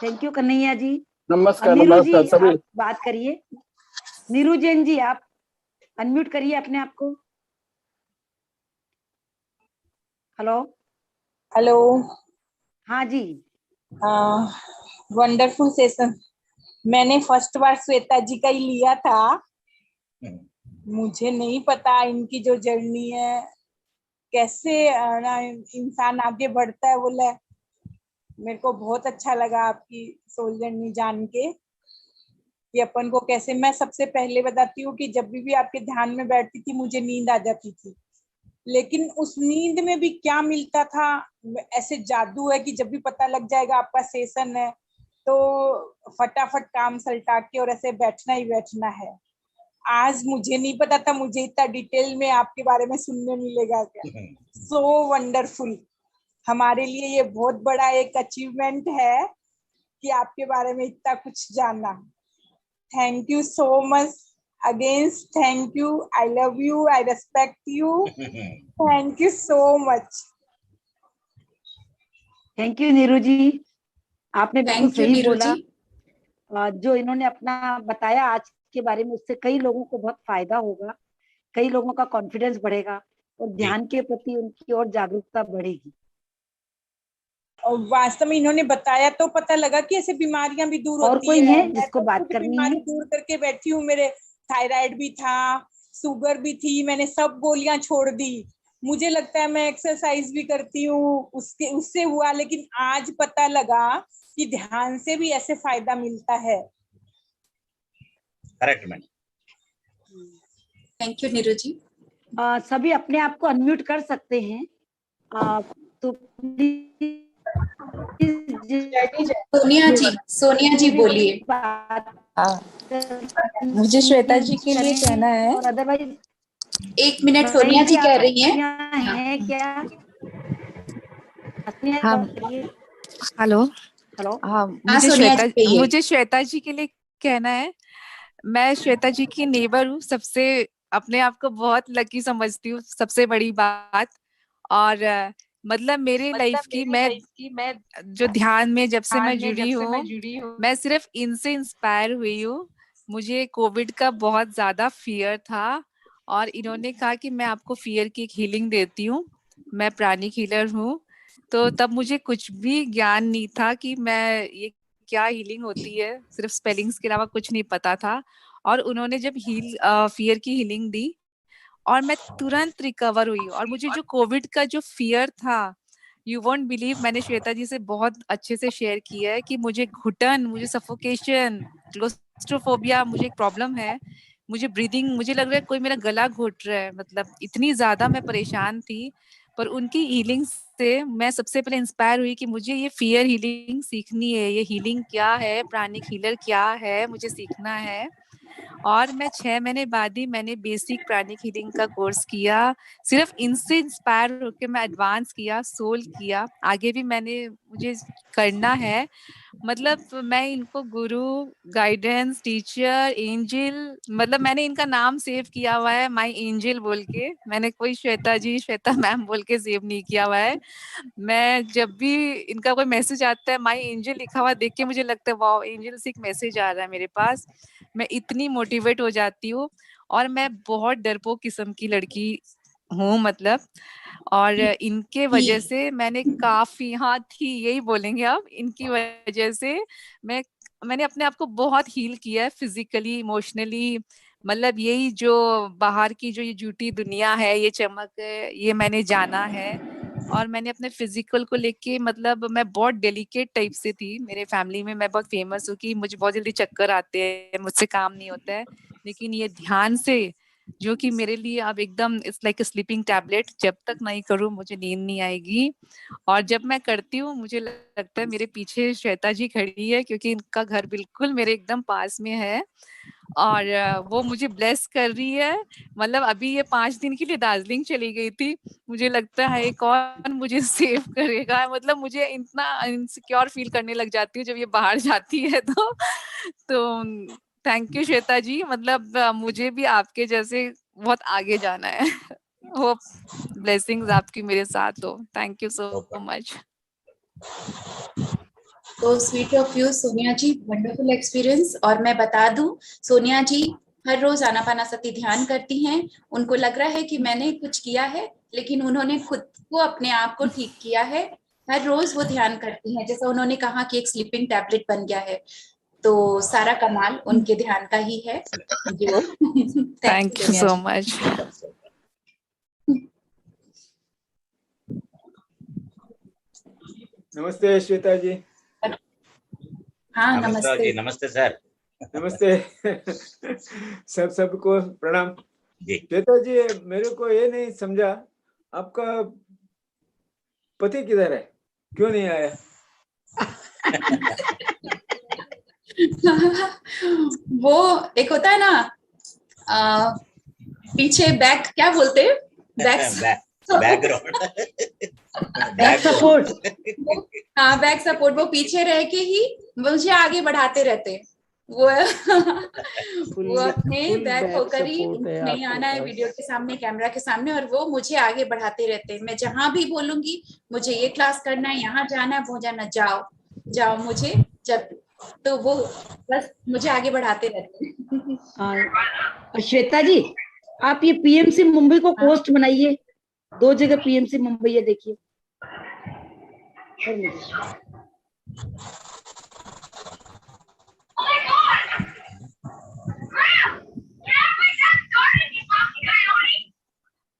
Thank you Kanhaiya ji. नमस्कार नीरू जी नमस्कार सभी। आप बात करिए। नीरू जैन जी आप अनम्यूट करिए अपने आप को। हेलो। हेलो। हाँ जी। Wonderful session. मैंने फर्स्ट बार श्वेता जी का ही लिया था। मुझे नहीं पता इनकी जो जर्नी है कैसे ना इंसान आगे बढ़ता है, बोला। मेरे को बहुत अच्छा लगा आपकी सोल जर्नी जान के कि अपन को कैसे। मैं सबसे पहले बताती हूँ कि जब भी आपके ध्यान में बैठती थी मुझे नींद आ जाती थी, लेकिन उस नींद में भी क्या मिलता था, ऐसे जादू है कि जब भी पता लग जाएगा आपका सेशन है तो फटाफट काम सल्टा के और ऐसे बैठना ही बैठना है। आज मुझे नहीं पता था मुझे इतना डिटेल में आपके बारे में सुनने मिलेगा क्या। So wonderful. हमारे लिए ये बहुत बड़ा एक अचीवमेंट है कि आपके बारे में इतना कुछ जानना। Thank you so much again. Thank you. I love you. I respect you. Thank you so much. Thank you Neeru ji, आपने बिल्कुल थैंक यू सही नीरू बोला। जी। जो इन्होंने अपना बताया आज के बारे में, उससे कई लोगों को बहुत फायदा होगा, कई लोगों का कॉन्फिडेंस बढ़ेगा और जी ध्यान के प्रति उनकी और जागरूकता बढ़ेगी। और वास्तव में इन्होंने बताया तो पता लगा कि ऐसे बीमारियां भी दूर और होती कोई है। है मैं जिसको तो बात खुद करनी बीमारी है? दूर करके बैठी हूँ। मेरे थायराइड भी था, शुगर भी थी, मैंने सब गोलियां छोड़ दी। मुझे लगता है मैं एक्सरसाइज भी करती हूँ उससे हुआ, लेकिन आज पता लगा कि ध्यान से भी ऐसे फायदा मिलता है। Correct madam. Thank you Neeru ji. सभी अपने आप को अनम्यूट कर सकते हैं। तो प्लीज सोनिया जी बोलिए। बात हाँ, मुझे श्वेता जी के लिए करें, कहना है। और अदरवाइज 1 मिनट, भाई सोनिया जी जी कह आप रही हैं। यहाँ हाँ। हैं क्या? सोनिया हाँ, बात करिए। हेलो। हेलो। हाँ, हाँ सोनिया जी कहिए। मुझे श्वेता जी के लिए कहना है। मैं श्वेता जी की नेबर हूँ, सबसे अपने आप को बहुत लकी समझती हूँ, सबसे बड़ी बात। और मतलब मेरे लाइफ की मैं जो ध्यान में जब से मैं जुड़ी हूँ, मैं सिर्फ इनसे इंस्पायर हुई हूँ। मुझे कोविड का बहुत ज्यादा फियर था और इन्होंने कहा कि मैं आपको फियर की एक हीलिंग देती हूँ। मैं प्राणिक हीलर हूँ। तो तब मुझे कुछ भी ज्ञान नहीं था कि मैं ये क्या हीलिंग होती है, सिर्फ स्पेलिंग्स के अलावा कुछ नहीं पता था। और उन्होंने जब फियर की हीलिंग दी और मैं तुरंत रिकवर हुई। और मुझे जो कोविड का जो फियर था, यू वोंट बिलीव, मैंने श्वेता जी से बहुत अच्छे से शेयर किया है कि मुझे घुटन, मुझे सफोकेशन, क्लोस्ट्रोफोबिया, मुझे एक प्रॉब्लम है, मुझे ब्रीदिंग, मुझे लग रहा है कोई मेरा गला घोट रहा है, मतलब इतनी ज्यादा मैं परेशान थी। पर उनकी हीलिंग से मैं सबसे पहले इंस्पायर हुई कि मुझे ये फियर हीलिंग सीखनी है, ये हीलिंग क्या है, प्राणिक हीलर क्या है, मुझे सीखना है। और मैं 6 महीने बाद ही मैंने बेसिक प्राणिक हीलिंग का कोर्स किया। सिर्फ इनसे इंस्पायर होकर मैं एडवांस किया, सोल किया, आगे भी मुझे करना है। मतलब मैं इनको गुरु, गाइडेंस, टीचर, एंजल, मतलब मैंने इनका नाम सेव किया हुआ है माय एंजल बोल के। मैंने कोई श्वेता जी, श्वेता मैम बोल के सेव नहीं किया हुआ है। मैं जब भी इनका कोई मैसेज आता है, माय एंजल लिखा हुआ देख के मुझे लगता है वाओ, एंजल से एक मैसेज आ रहा है मेरे पास। मैं इतनी मोटिवेट हो जाती हूँ। और मैं बहुत डरपोक किस्म की लड़की हूँ, मतलब। और इनके वजह से मैंने काफी, हाँ थी, यही बोलेंगे आप, इनकी वजह से मैंने अपने आप को बहुत हील किया है, फिजिकली, इमोशनली। मतलब यही जो बाहर की जो ये झूठी दुनिया है, ये चमक है, ये मैंने जाना है। और मैंने अपने फिजिकल को लेके, मतलब मैं बहुत डेलिकेट टाइप से थी, मेरे फैमिली में मैं बहुत फेमस हूँ कि मुझे बहुत जल्दी चक्कर आते हैं, मुझसे काम नहीं होता है। लेकिन ये ध्यान से, जो कि मेरे लिए अब एकदम इट्स लाइक स्लीपिंग टैबलेट, जब तक नहीं करूँ मुझे नींद नहीं आएगी। और जब मैं करती हूँ मुझे लगता है मेरे पीछे श्वेता जी खड़ी है, क्योंकि इनका घर बिल्कुल मेरे एकदम पास में है। और वो मुझे ब्लेस कर रही है। मतलब अभी ये 5 दिन के लिए दार्जिलिंग चली गई थी, मुझे लगता है कौन मुझे सेव करेगा। मतलब मुझे इतना इनसिक्योर फील करने लग जाती हूँ जब ये बाहर जाती है तो थैंक यू श्वेता जी। मतलब मुझे भी आपके जैसे बहुत आगे जाना है। होप ब्लेसिंग्स आपकी मेरे साथ हो। Thank you so much. तो sweet of you Sonia ji, wonderful experience. और मैं बता दूं, सोनिया जी हर रोज आनापानासती ध्यान करती हैं। उनको लग रहा है कि मैंने कुछ किया है, लेकिन उन्होंने खुद को, अपने आप को ठीक किया है। हर रोज वो ध्यान करती हैं, जैसा उन्होंने कहा कि एक स्लीपिंग टैबलेट बन गया है। तो सारा कमाल उनके ध्यान का ही है। जो थैंक यू सो मच। नमस्ते श्वेता जी। हाँ नमस्ते जी, नमस्ते सर। नमस्ते। सबको प्रणाम जी। श्वेता जी, मेरे को ये नहीं समझा, आपका पति किधर है, क्यों नहीं आया? वो एक होता है ना, पीछे बैक, क्या बोलते हैं, बैकग्राउंड, बैक सपोर्ट। हाँ, बैक सपोर्ट। वो पीछे रह के ही मुझे आगे बढ़ाते रहते हैं। वो अपने बैक होकर ही, नहीं आना है वीडियो के सामने, कैमरा के सामने, और वो मुझे आगे बढ़ाते रहते हैं। मैं जहां भी बोलूंगी मुझे ये क्लास करना है, यहाँ जाना है, वो जाना, जाओ जाओ, मुझे जब, तो वो बस मुझे आगे बढ़ाते रहते हैं। श्वेता जी, आप ये पीएमसी मुंबई को पोस्ट बनाइए। 2 जगह पीएमसी मुंबई है, देखिए।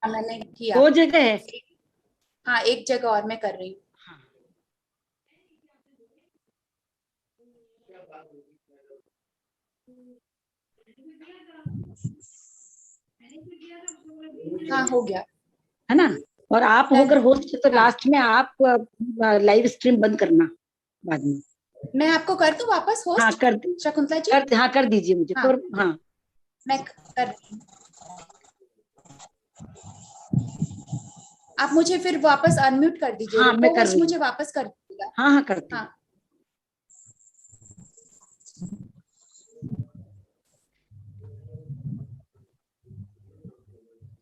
मैंने किया 2 जगह है। हाँ, एक जगह और मैं कर रही हूँ। हाँ, हो गया है ना। और आप होकर होस्ट, तो लास्ट में आप लाइव स्ट्रीम बंद करना बाद में। मैं आपको कर दूं वापस होस्ट? हाँ कर, शकुंतला जी, हाँ कर दीजिए मुझे। हाँ, हाँ मैं कर, आप मुझे फिर वापस अनम्यूट कर दीजिए। हाँ, मैं कर रही हूँ। मुझे वापस कर दीजिएगा। हाँ हाँ करती हूँ। हाँ।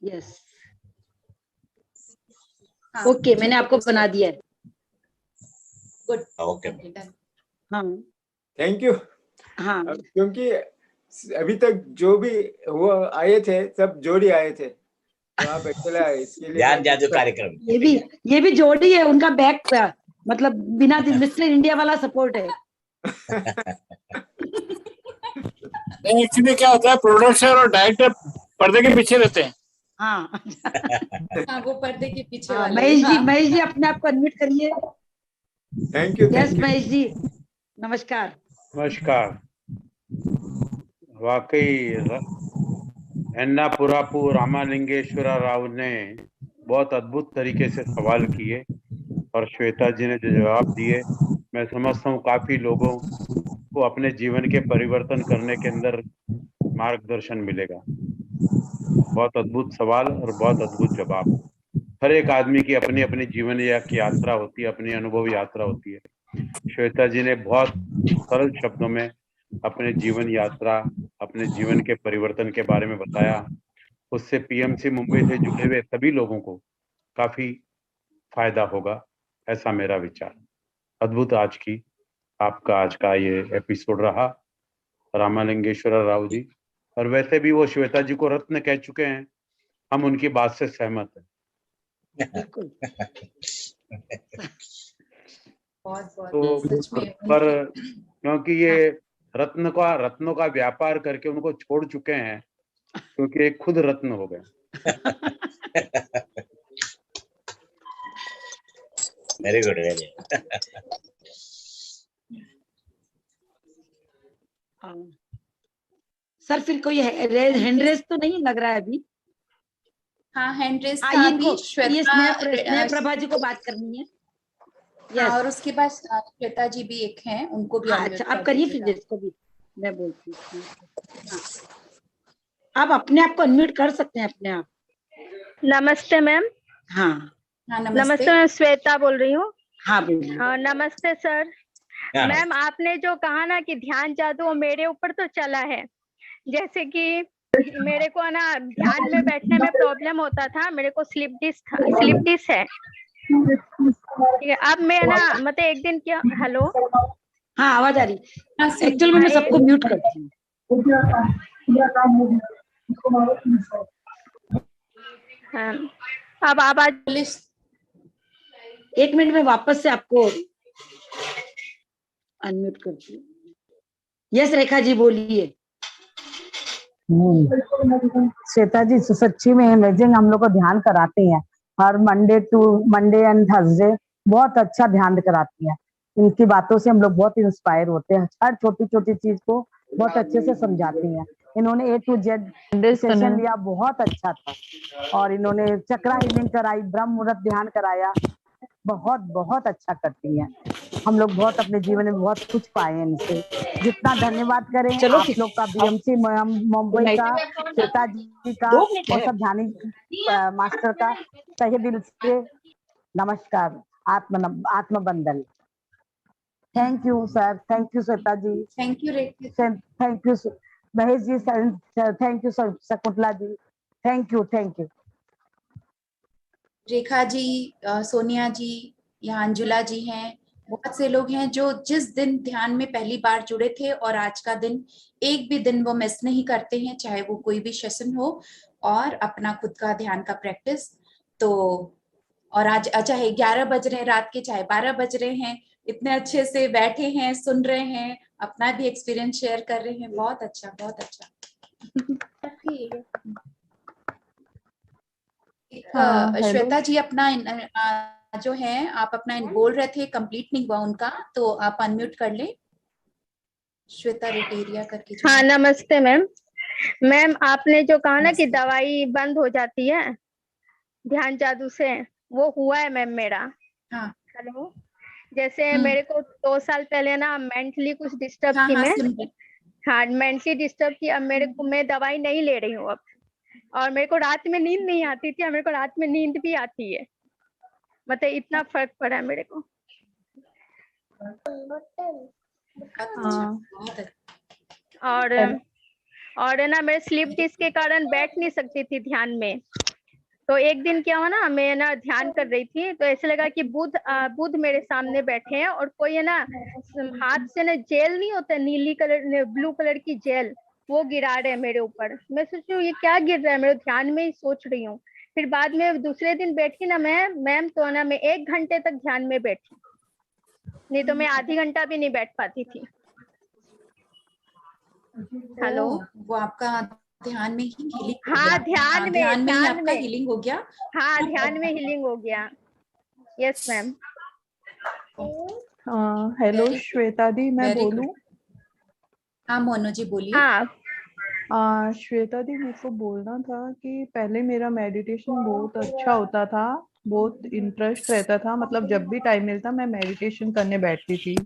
यस, ओके, मैंने आपको बना दिया है। Good, okay. हाँ थैंक यू। हाँ, क्योंकि अभी तक जो भी वो आए थे सब जोड़ी आए थे, तो आप अकेला है, इसके लिए ज्ञान जादू कार्यक्रम। ये भी जोड़ी है, उनका बैक, मतलब बिना मिस्टर इंडिया वाला सपोर्ट है। नहीं, एक्चुअली क्या होता है, प्रोड्यूसर और डायरेक्टर पर्दे के पीछे रहते हैं। हाँ हाँ, वो पर्दे के पीछे हाँ, वाले। महेश जी, हाँ। महेश जी अपने आप को अनम्यूट करिए। Thank you, yes thank you. Mahesh ji, नमस्कार। नमस्कार। वाकई एन्नापुरापु रामालिंगेश्वरा राव ने बहुत अद्भुत तरीके से सवाल किए और श्वेता जी ने जो जवाब दिए, मैं समझता हूँ काफी लोगों को अपने जीवन के परिवर्तन करने के अंदर मार्गदर्शन मिलेगा। बहुत अद्भुत सवाल और बहुत अद्भुत जवाब। हर एक आदमी की अपनी अपनी जीवन की यात्रा होती है, अपनी अनुभव यात्रा होती है। श्वेता जी ने बहुत सरल शब्दों में अपने जीवन यात्रा, अपने जीवन के परिवर्तन के बारे में बताया। उससे पीएमसी मुंबई से जुड़े हुए सभी लोगों को काफी फायदा होगा, ऐसा मेरा विचार। अद्भुत आपका आज का ये एपिसोड रहा, रामालिंगेश्वरा राव जी। और वैसे भी वो श्वेता जी को रत्न कह चुके हैं, हम उनकी बात से सहमत हैं। बिल्कुल। बहुत तो सच में पर उनकी- क्योंकि ये रत्नों का व्यापार करके उनको छोड़ चुके हैं, क्योंकि एक खुद रत्न हो गए। Very good, very good. Sir फिर कोई हैंड रेस तो नहीं लग रहा है अभी? हाँ, हैंड रेस हाँ, था ये अभी। इनको ये स्नेह श्वेता प्रभा जी को बात करनी है। हाँ, यस, और उसके बाद श्वेता जी भी एक हैं, उनको भी हाँ, unmute अच्छा आप कर करिए फिर दीजिएगा। जिसको भी मैं बोलती हूँ। हाँ। आप अपने आप को अनम्यूट कर सकते हैं अपने आप। नमस्ते मैम। हाँ हाँ, नमस्ते, नमस्ते। मैं श्वेता बोल रही हूँ। हाँ बोलिए। नमस्ते सर। मैम, आपने जो कहा ना कि ध्यान जादू, वो मेरे ऊपर तो चला है। जैसे कि मेरे को ना ध्यान में बैठने में प्रॉब्लम होता था, मेरे को स्लिप डिस्क है। ठीक है, अब मैं ना मतलब एक दिन क्या, हेलो, हाँ आवाज आ रही। हाँ, एक्चुअल में मैं सबको म्यूट करती हूँ। हाँ, अब आवाज। पुलिस। एक मिनट में वापस से आपको अनम्यूट करती हूँ। यस रेखा जी बोलिए। श्वेता जी सच्ची में अमेजिंग, हम लोग को ध्यान कराती हैं हर मंडे एंड थर्सडे, बहुत अच्छा ध्यान कराती हैं। इनकी बातों से हम लोग बहुत इंस्पायर होते हैं, हर छोटी छोटी चीज को बहुत अच्छे से समझाती हैं। इन्होंने A to Z सेशन लिया, बहुत अच्छा था। और इन्होंने चक्रा हीलिंग कराई, ब्रह्म मुहूर्त ध्यान कराया, बहुत बहुत अच्छा करती हैं। हम लोग बहुत अपने जीवन में बहुत कुछ पाए इनसे। जितना धन्यवाद करें चलो आप फिर। लोग का, बीएमसी मुंबई का, श्वेता जी का, 2 मिनट और है। सब ध्यानी मास्टर का तहे दिल से नमस्कार, आत्मबंदन। Thank you sir, thank you Shweta ji, thank you Rekha. Thank you Mahesh ji, thank you Shakuntala ji, thank you. Rekha ji, Sonia ji, यहाँ अंजुला जी हैं, बहुत से लोग हैं जो जिस दिन ध्यान में पहली बार जुड़े थे और आज का दिन, एक भी दिन वो मिस नहीं करते हैं, चाहे वो कोई भी सेशन हो और अपना खुद का ध्यान का प्रैक्टिस। तो और आज चाहे 11 बज रहे हैं रात के, चाहे 12 बज रहे हैं, इतने अच्छे से बैठे हैं, सुन रहे हैं, अपना भी एक्सपीरियंस शेयर कर रहे हैं। बहुत अच्छा, बहुत अच्छा। श्वेता जी अपना जो है, आप अपना बोल रहे थे, कंप्लीट नहीं हुआ उनका, तो आप अनम्यूट कर ले। श्वेता रेटेरिया करके। हाँ नमस्ते मैम। मैम, आपने जो कहा ना कि दवाई बंद हो जाती है ध्यान जादू से, वो हुआ है मैम मेरा। हाँ। हेलो, जैसे मेरे को 2 साल पहले ना मेंटली कुछ डिस्टर्ब थी मैं। हाँ, मेंटली डिस्टर्ब थी। अब मेरे को, मैं दवाई नहीं ले रही हूँ अब, और मेरे को रात में नींद नहीं आती थी, और मेरे को रात में नींद भी आती है। मतलब इतना फर्क पड़ा है मेरे को। और ना मैं स्लीप डिस्क के कारण बैठ नहीं सकती थी ध्यान में। तो एक दिन क्या हुआ ना, मैं ना ध्यान कर रही थी, तो ऐसे लगा कि बुध मेरे सामने बैठे हैं, और कोई है ना हाथ से ना जेल नहीं होता, नीली कलर ब्लू कलर की जेल, वो गिरा रहे हैं मेरे ऊपर। मैं सोच रही हूँ ये क्या गिर रहा है, मेरे ध्यान में ही सोच रही हूँ। फिर बाद में दूसरे दिन बैठी ना मैं, मैम, तो ना मैं 1 घंटे तक ध्यान में बैठी। नहीं तो मैं आधी घंटा भी नहीं बैठ पाती थी। हेलो। वो आपका ध्यान में ही हीलिंग हो हाँ, गया? ध्यान में, ध्यान में ही ध्यान आपका में। हीलिंग हो गया? हाँ, ध्यान में हीलिंग हो गया। Yes ma'am. Hello Very good. Shweta दी, मैं Very good. बोलूं? हाँ मोनू जी बोलिए। हाँ, श्वेता दी, मेरे को बोलना था कि पहले मेरा मेडिटेशन बहुत अच्छा होता था, बहुत इंटरेस्ट रहता था, मतलब जब भी टाइम मिलता मैं मेडिटेशन करने बैठती थी।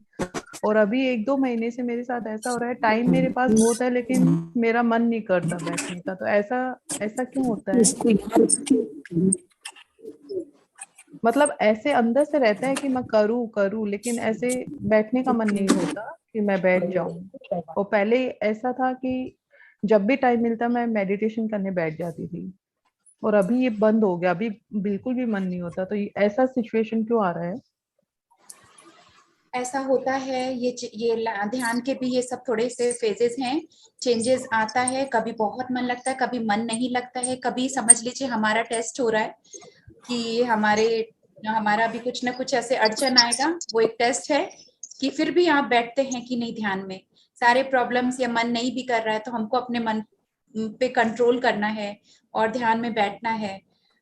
और अभी 1-2 महीने से मेरे साथ ऐसा हो रहा है, टाइम मेरे पास बहुत है लेकिन मेरा मन नहीं करता बैठने का। तो ऐसा क्यों होता है? मतलब ऐसे अंदर से रहता है कि मैं करूँ लेकिन ऐसे बैठने का मन नहीं होता कि मैं बैठ जाऊं। और पहले ऐसा था कि जब भी टाइम मिलता मैं मेडिटेशन करने बैठ जाती थी, और अभी ये बंद हो गया, अभी बिल्कुल भी मन नहीं होता। तो ऐसा सिचुएशन क्यों आ रहा है? ऐसा होता है, ध्यान के भी ये सब थोड़े से फेजेस हैं, चेंजेस आता है। कभी बहुत मन लगता है, कभी मन नहीं लगता है। कभी समझ लीजिए हमारा टेस्ट हो रहा है कि हमारा भी कुछ ना कुछ ऐसे अड़चन आएगा। वो एक टेस्ट है कि फिर भी आप बैठते हैं कि नहीं ध्यान में। सारे प्रॉब्लम्स या मन नहीं भी कर रहा है तो हमको अपने मन पे कंट्रोल करना है और ध्यान में बैठना है।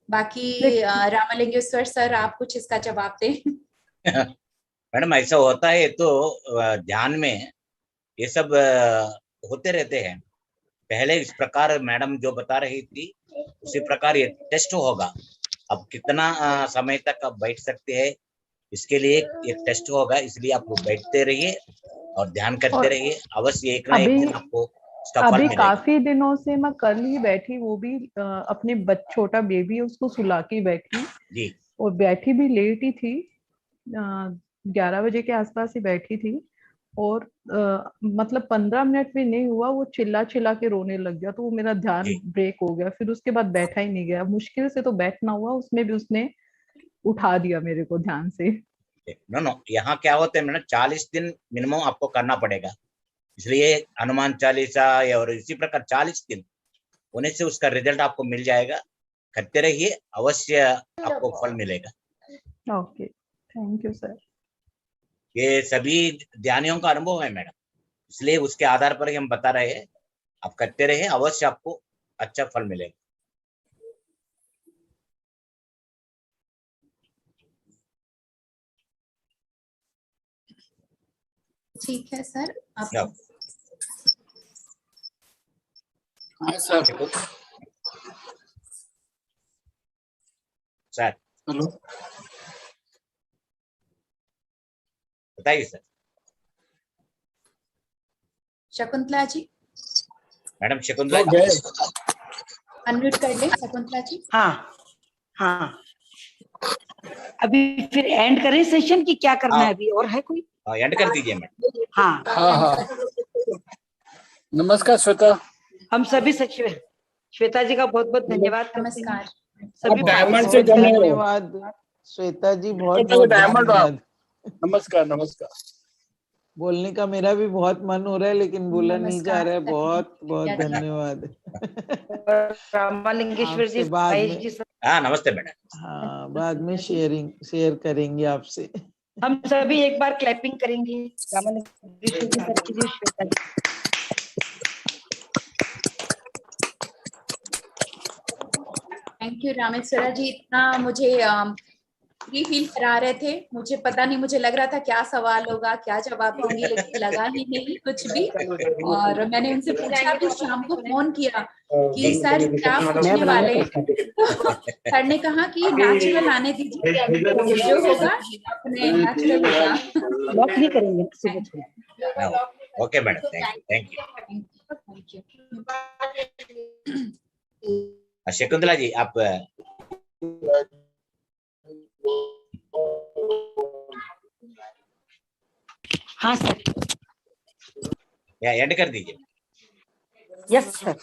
बाकी रामलिंगेश्वर सर, आप कुछ इसका जवाब दें। मैडम ऐसा होता है तो ध्यान में ये सब होते रहते हैं। पहले इस प्रकार मैडम जो बता रही थी उसी प्रकार ये टेस्ट होगा। अब कितना समय तक आप बैठ सकते हैं इसके लिए एक टेस्ट होगा, इसलिए आप बैठते रहिए और ध्यान करते रहिए। अवश्य एक ना एक दिन आपको इसका फल अभी मिलेगा। काफी दिनों से मैं कल ही बैठी, वो भी अपने छोटा बेबी है उसको सुला के बैठी जी। और बैठी भी लेट ही थी, 11 बजे के आसपास ही बैठी थी। और मतलब 15 मिनट भी नहीं हुआ वो चिल्ला चिल्ला के रोने लग गया, तो वो मेरा ध्यान ब्रेक हो गया। फिर उसके बाद बैठा ही नहीं गया, मुश्किल से तो बैठना हुआ, उसमें भी उसने उठा दिया मेरे को ध्यान से। नो, यहाँ क्या होता है मैडम, 40 दिन मिनिमम आपको करना पड़ेगा। इसलिए हनुमान चालीसा और इसी प्रकार 40 दिन होने से उसका रिजल्ट आपको मिल जाएगा। करते रहिए, अवश्य आपको फल मिलेगा। Okay, thank you sir. ये सभी ध्यानियों का अनुभव है मैडम, इसलिए उसके आधार पर ही हम बता रहे हैं। आप करते रहिए, अवश्य आपको अच्छा फल मिलेगा। ठीक है सर। आप सर हेलो, बताइए sir. Shakuntala ji, madam Shakuntala ji unmute कर लें। शकुंतला जी। हाँ, अभी फिर एंड करें सेशन की क्या करना है अभी, और है कोई? एंड कर दीजिए मैडम। हाँ। नमस्कार श्वेता। हम सभी श्वेता जी का बहुत बहुत धन्यवाद। नमस्कार। सभी डायमंड से धन्यवाद श्वेता जी, बहुत बहुत धन्यवाद। नमस्कार नमस्कार। बोलने का मेरा भी बहुत मन हो रहा है लेकिन बोला नहीं जा रहा है। बहुत बहुत धन्यवाद। रामलिंगेश्वर जी, बाद महेश में, जी सर। हाँ नमस्ते मैडम। हाँ बाद में शेयर करेंगे आपसे। हम सभी एक बार क्लैपिंग करेंगे रामलिंगेश्वर जी सर के लिए, श्वेता जी। थैंक यू रामेश्वरा जी, इतना मुझे फ्री फील करा रहे थे। मुझे पता नहीं, मुझे लग रहा था क्या सवाल होगा, क्या जवाब देंगे, लेकिन लगा ही नहीं कुछ भी। और मैंने उनसे पूछा भी, शाम को फोन किया कि सर क्या पूछने वाले हैं। सर ने कहा कि नेचुरल आने दीजिए, जो होगा अपने नेचुरल होगा। लॉक नहीं करेंगे सुबह। Okay madam, thank you. Shakuntala ji आप हाँ सर, एंड कर दीजिए। Yes sir.